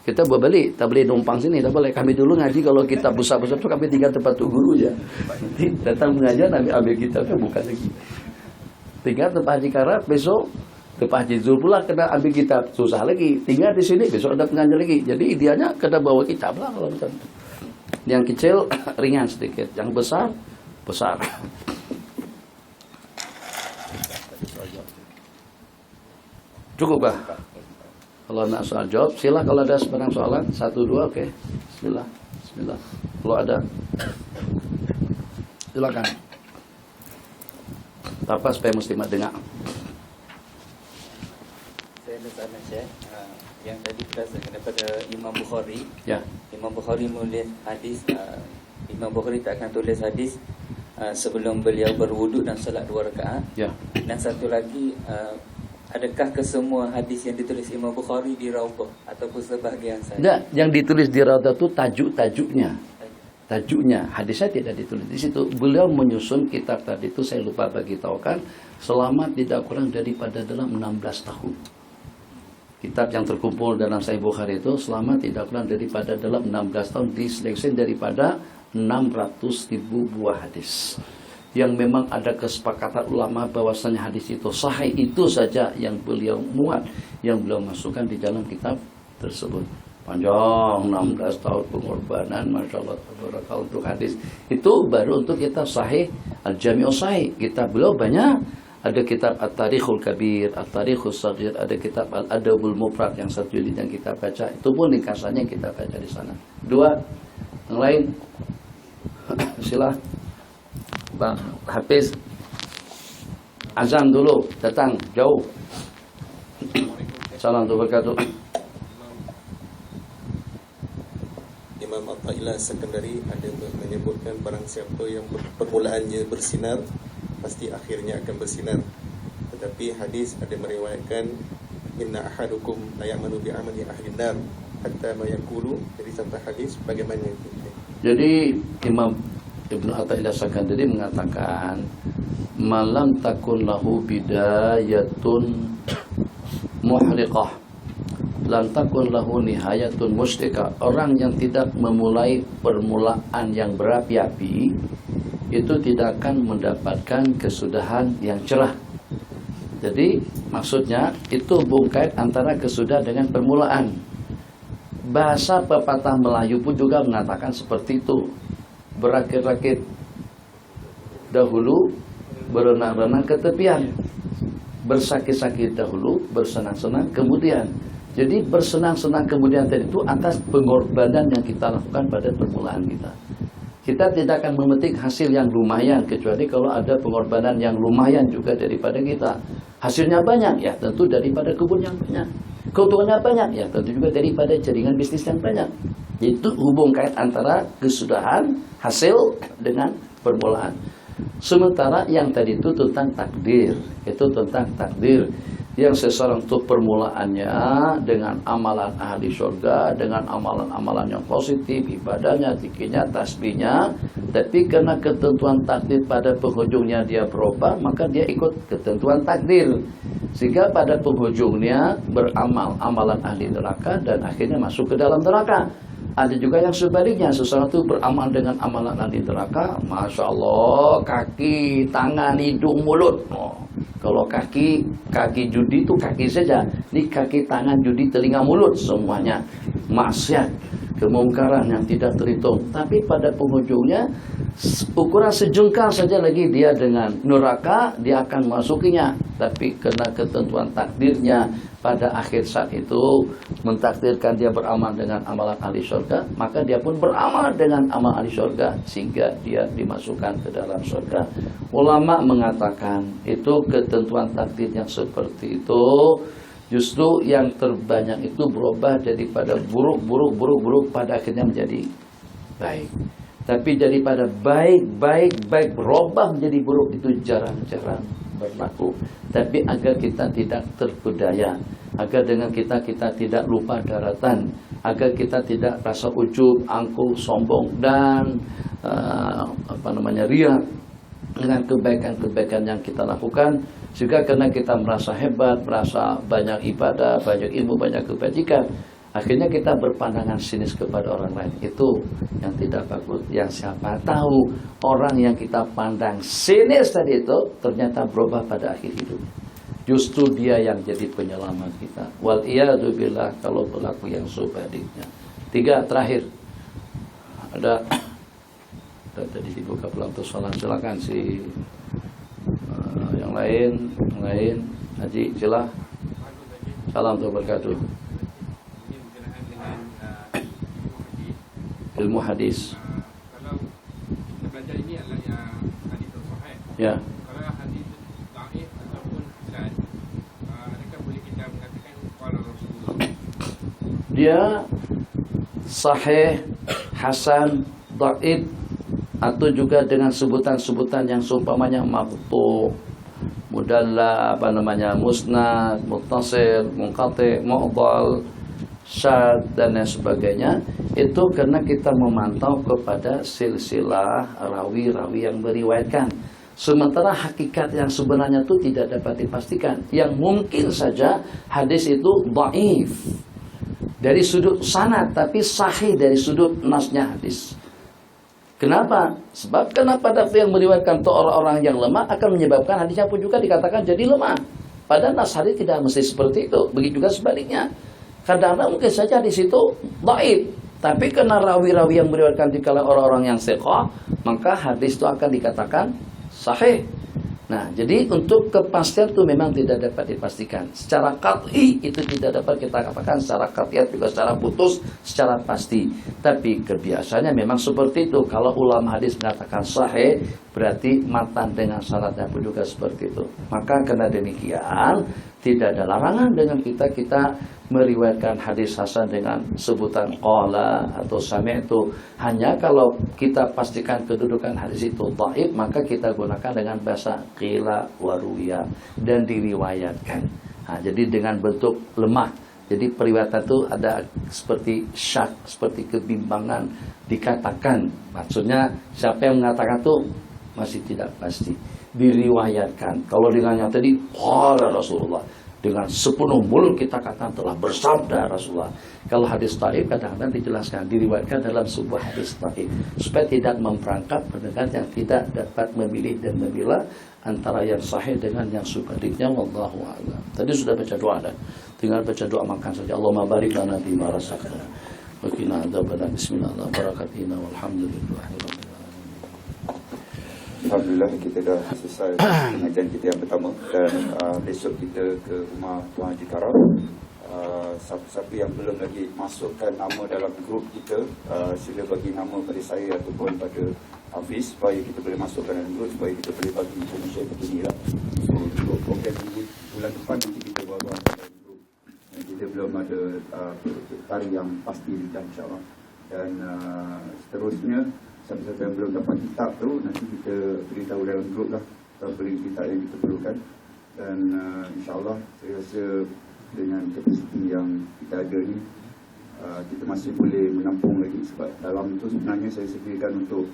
Kita buat balik, tak boleh numpang sini, tak boleh. Kami dulu ngaji kalau kita besar-besar tu kami tinggal tempat tu guru je. Nanti datang mengajar, ambil kitab tu bukan lagi. Tinggal tempat Haji Karat, besok tempat Haji Zul pula kena ambil kitab, susah lagi. Tinggal di sini, besok ada pengajar lagi. Jadi ideanya kena bawa kitab lah kalau macam tu. Yang kecil ringan sedikit, yang besar besar. Cukup bah? Kalau nak soal jawab, sila kalau ada sebarang soalan, 1, 2, oke. Bismillah. Kalau ada, silakan. Apa supaya muslimat dengar? Saya ada soalan Syekh. Yang tadi berdasarkan daripada Imam Bukhari. Ya. Imam Bukhari menulis hadis. Imam Bukhari tak akan tulis hadis sebelum beliau berwuduk dan salat 2 rakaat. Ya. Dan satu lagi, adakah kesemua hadis yang ditulis Imam Bukhari di Raudhah ataupun sebahagian saja? Tidak, yang ditulis di Raudhah itu tajuknya. Tajuknya, hadisnya tidak ditulis di situ. Beliau menyusun kitab tadi itu, saya lupa bagi tahukan, selama tidak kurang daripada dalam 16 tahun. Kitab yang terkumpul dalam Sahih Bukhari itu selama tidak kurang daripada dalam 16 tahun diseleksi daripada 600.000 buah hadis. Yang memang ada kesepakatan ulama bahwasanya hadis itu sahih, itu saja yang beliau muat, yang beliau masukkan di dalam kitab tersebut. Panjang 16 tahun pengorbanan, Masya Allah, untuk hadis. Itu baru untuk kitab sahih, Al-Jami'us Sahih. Kitab beliau banyak. Ada kitab At-Tarikhul Kabir, At-Tarikhul Saghir, ada kitab Al-Adabul Mufrad yang satu jilid yang kita baca. Itu pun ringkasannya kita baca di sana. 2, yang lain. Sila. Bang Hafiz, azan dulu, datang jauh. Salam wabarakatuh. Imam At-Ta'ilah Sekandari ada menyebutkan barang siapa yang permulaannya bersinar, pasti akhirnya akan bersinar. Tetapi hadis ada meriwayatkan inna ahadukum la ya'malu bi amali ahli nar hatta ma yaqulu. Jadi sampai hadis bagaimana itu? Jadi Imam Ibnu Athaillah Sakandari mengatakan malam takun lahu bidayatun muhriqah lam takun lahu nihayatun musyrikah. Orang yang tidak memulai permulaan yang berapi-api itu tidak akan mendapatkan kesudahan yang cerah. Jadi maksudnya itu bungkait antara kesudahan dengan permulaan. Bahasa pepatah Melayu pun juga mengatakan seperti itu. Berakit-rakit dahulu, berenang-renang ke tepian. Bersakit-sakit dahulu, bersenang-senang kemudian. Jadi bersenang-senang kemudian tadi itu atas pengorbanan yang kita lakukan pada permulaan kita. Kita tidak akan memetik hasil yang lumayan kecuali kalau ada pengorbanan yang lumayan juga daripada kita. Hasilnya banyak ya tentu daripada kebun yang banyak. Keuntungannya banyak ya tentu juga daripada jaringan bisnis yang banyak. Itu hubung kait antara kesudahan hasil dengan permulaan. Sementara yang tadi itu tentang takdir, itu tentang takdir yang seseorang itu permulaannya dengan amalan ahli surga, dengan amalan-amalan yang positif, ibadahnya, zikirnya, tasbihnya, tapi karena ketentuan takdir pada penghujungnya dia berubah, maka dia ikut ketentuan takdir, sehingga pada penghujungnya beramal amalan ahli neraka dan akhirnya masuk ke dalam neraka. Ada juga yang sebaliknya, seseorang itu beramal dengan amalan ahli neraka, masya Allah, kaki, tangan, hidung, mulut. Kalau kaki judi itu kaki saja, ini kaki, tangan, judi, telinga, mulut semuanya maksiat, kemungkaran yang tidak terhitung. Tapi pada penghujungnya ukuran sejengkal saja lagi dia dengan neraka, dia akan masukinya. Tapi karena ketentuan takdirnya pada akhir saat itu mentakdirkan dia beramal dengan amalan ahli surga, maka dia pun beramal dengan amal ahli surga sehingga dia dimasukkan ke dalam surga. Ulama mengatakan itu ketentuan takdir yang seperti itu justru yang terbanyak itu berubah daripada buruk pada akhirnya menjadi baik. Tapi daripada baik berubah menjadi buruk itu jarang-jarang berlaku. Tapi agar kita tidak terpedaya, agar dengan kita tidak lupa daratan, agar kita tidak rasa ujub, angkuh, sombong dan ria dengan kebaikan-kebaikan yang kita lakukan, juga karena kita merasa hebat, merasa banyak ibadah, banyak ilmu, banyak kebajikan, akhirnya kita berpandangan sinis kepada orang lain. Itu yang tidak bagus. Yang siapa tahu orang yang kita pandang sinis tadi itu ternyata berubah pada akhir hidup. Justru dia yang jadi penyelamat kita. Wal iyadu billah kalau berlaku yang sebaliknya. 3 terakhir. Ada tadi dibuka pelang untuk salam, silakan si yang lain Haji sila. Salam wabarakatuh. Ilmu hadis. Kalau kita belajar ini adalah yang hadis sahih. Ya. Kalau hadis dhaif ataupun hasan, adakah boleh kita mengatakan qala Rasulullah? Dia sahih, hasan, dhaif atau juga dengan sebutan-sebutan yang seumpamanya maqtu', mudalla, musnad, muttasil, munqati', mu'dhal, syad dan lain sebagainya, itu karena kita memantau kepada silsilah rawi-rawi yang meriwayatkan. Sementara hakikat yang sebenarnya itu tidak dapat dipastikan. Yang mungkin saja hadis itu dhaif dari sudut sanad, tapi sahih dari sudut nasnya hadis. Kenapa? Sebab kenapa yang meriwayatkan itu orang-orang yang lemah akan menyebabkan hadisnya pun juga dikatakan jadi lemah. Padahal nas hadis tidak mesti seperti itu. Begitu juga sebaliknya. Kadang-kadang mungkin saja di situ dhaif, tapi karena rawi-rawi yang meriwayatkan di kalangan orang-orang yang thiqah, maka hadis itu akan dikatakan sahih. Nah, jadi untuk kepastian itu memang tidak dapat dipastikan. Secara qat'i itu tidak dapat kita katakan, secara qat'iyat juga secara putus, secara pasti. Tapi kebiasaannya memang seperti itu. Kalau ulama hadis mengatakan sahih, berarti matan dengan syaratnya pun juga seperti itu. Maka karena demikian, tidak ada larangan dengan kita meriwayatkan hadis hasan dengan sebutan qala atau sami'tu. Hanya kalau kita pastikan kedudukan hadis itu dhaif, maka kita gunakan dengan bahasa qila wa ruwiya dan diriwayatkan. Jadi dengan bentuk lemah. Jadi periwayatan itu ada seperti syak, seperti kebimbangan dikatakan. Maksudnya siapa yang mengatakan itu masih tidak pasti. Diriwayatkan. Kalau dengan yang tadi, qala Rasulullah. Dengan sepenuh mulut kita katakan telah bersabda Rasulullah. Kalau hadis taib kadang-kadang dijelaskan, diriwayatkan dalam sebuah hadis taib. Supaya tidak memperangkap pendengar yang tidak dapat memilih dan memilah antara yang sahih dengan yang subhadithnya. Wallahu a'lam. Tadi sudah baca doa dah. Tinggal baca doa makan saja. Allahumma barik lana bima razaqtana wa qina adzabannar. Bismillah barakatina walhamdulillah. Alhamdulillah kita dah selesai pengajian kita yang pertama dan besok kita ke rumah Tuan Haji Karam. Siapa-siapa yang belum lagi masukkan nama dalam grup kita, sila bagi nama pada saya ataupun pada Hafiz supaya kita boleh masukkan dalam grup, supaya kita boleh bagi information begini lah. So untuk program bulan depan nanti kita baru dalam grup. Dan kita belum ada tarikh yang pasti dah, insyaAllah. Dan seterusnya siapa-siapa yang belum dapat kitab tu nanti kita beritahu dalam grup lah berapa kitab yang kita perlukan. Dan insyaAllah saya rasa dengan kapasiti yang kita ada ni kita masih boleh menampung lagi, sebab dalam tu sebenarnya saya sediakan untuk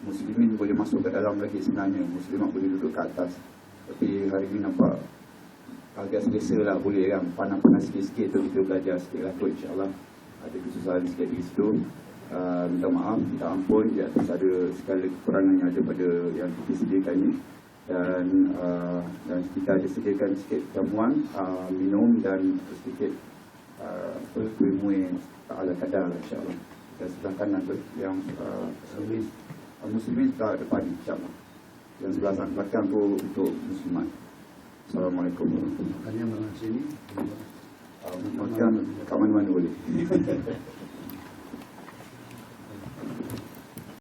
muslimin boleh masuk ke dalam lagi sebenarnya, muslimat boleh duduk ke atas, tapi hari ni nampak agak selesa lah, boleh kan, panas-panas sikit-sikit tu kita belajar sikit lah kot, insyaAllah ada kesusahan sikit di situ. Minta maaf, minta ampun di atas ada segala kekurangan yang ada pada yang kita sediakan ni. Dan kita ada sediakan sikit jamuan, minum dan sedikit kuih-muih ala kadar, insyaAllah. Dan sebelah kanan tu yang muslimin sebelah depan, insyaAllah. Dan sebelah belakang tu untuk muslimat. Assalamualaikum warahmatullahi wabarakatuh. Makannya mana sini? Makan kat mana-mana boleh.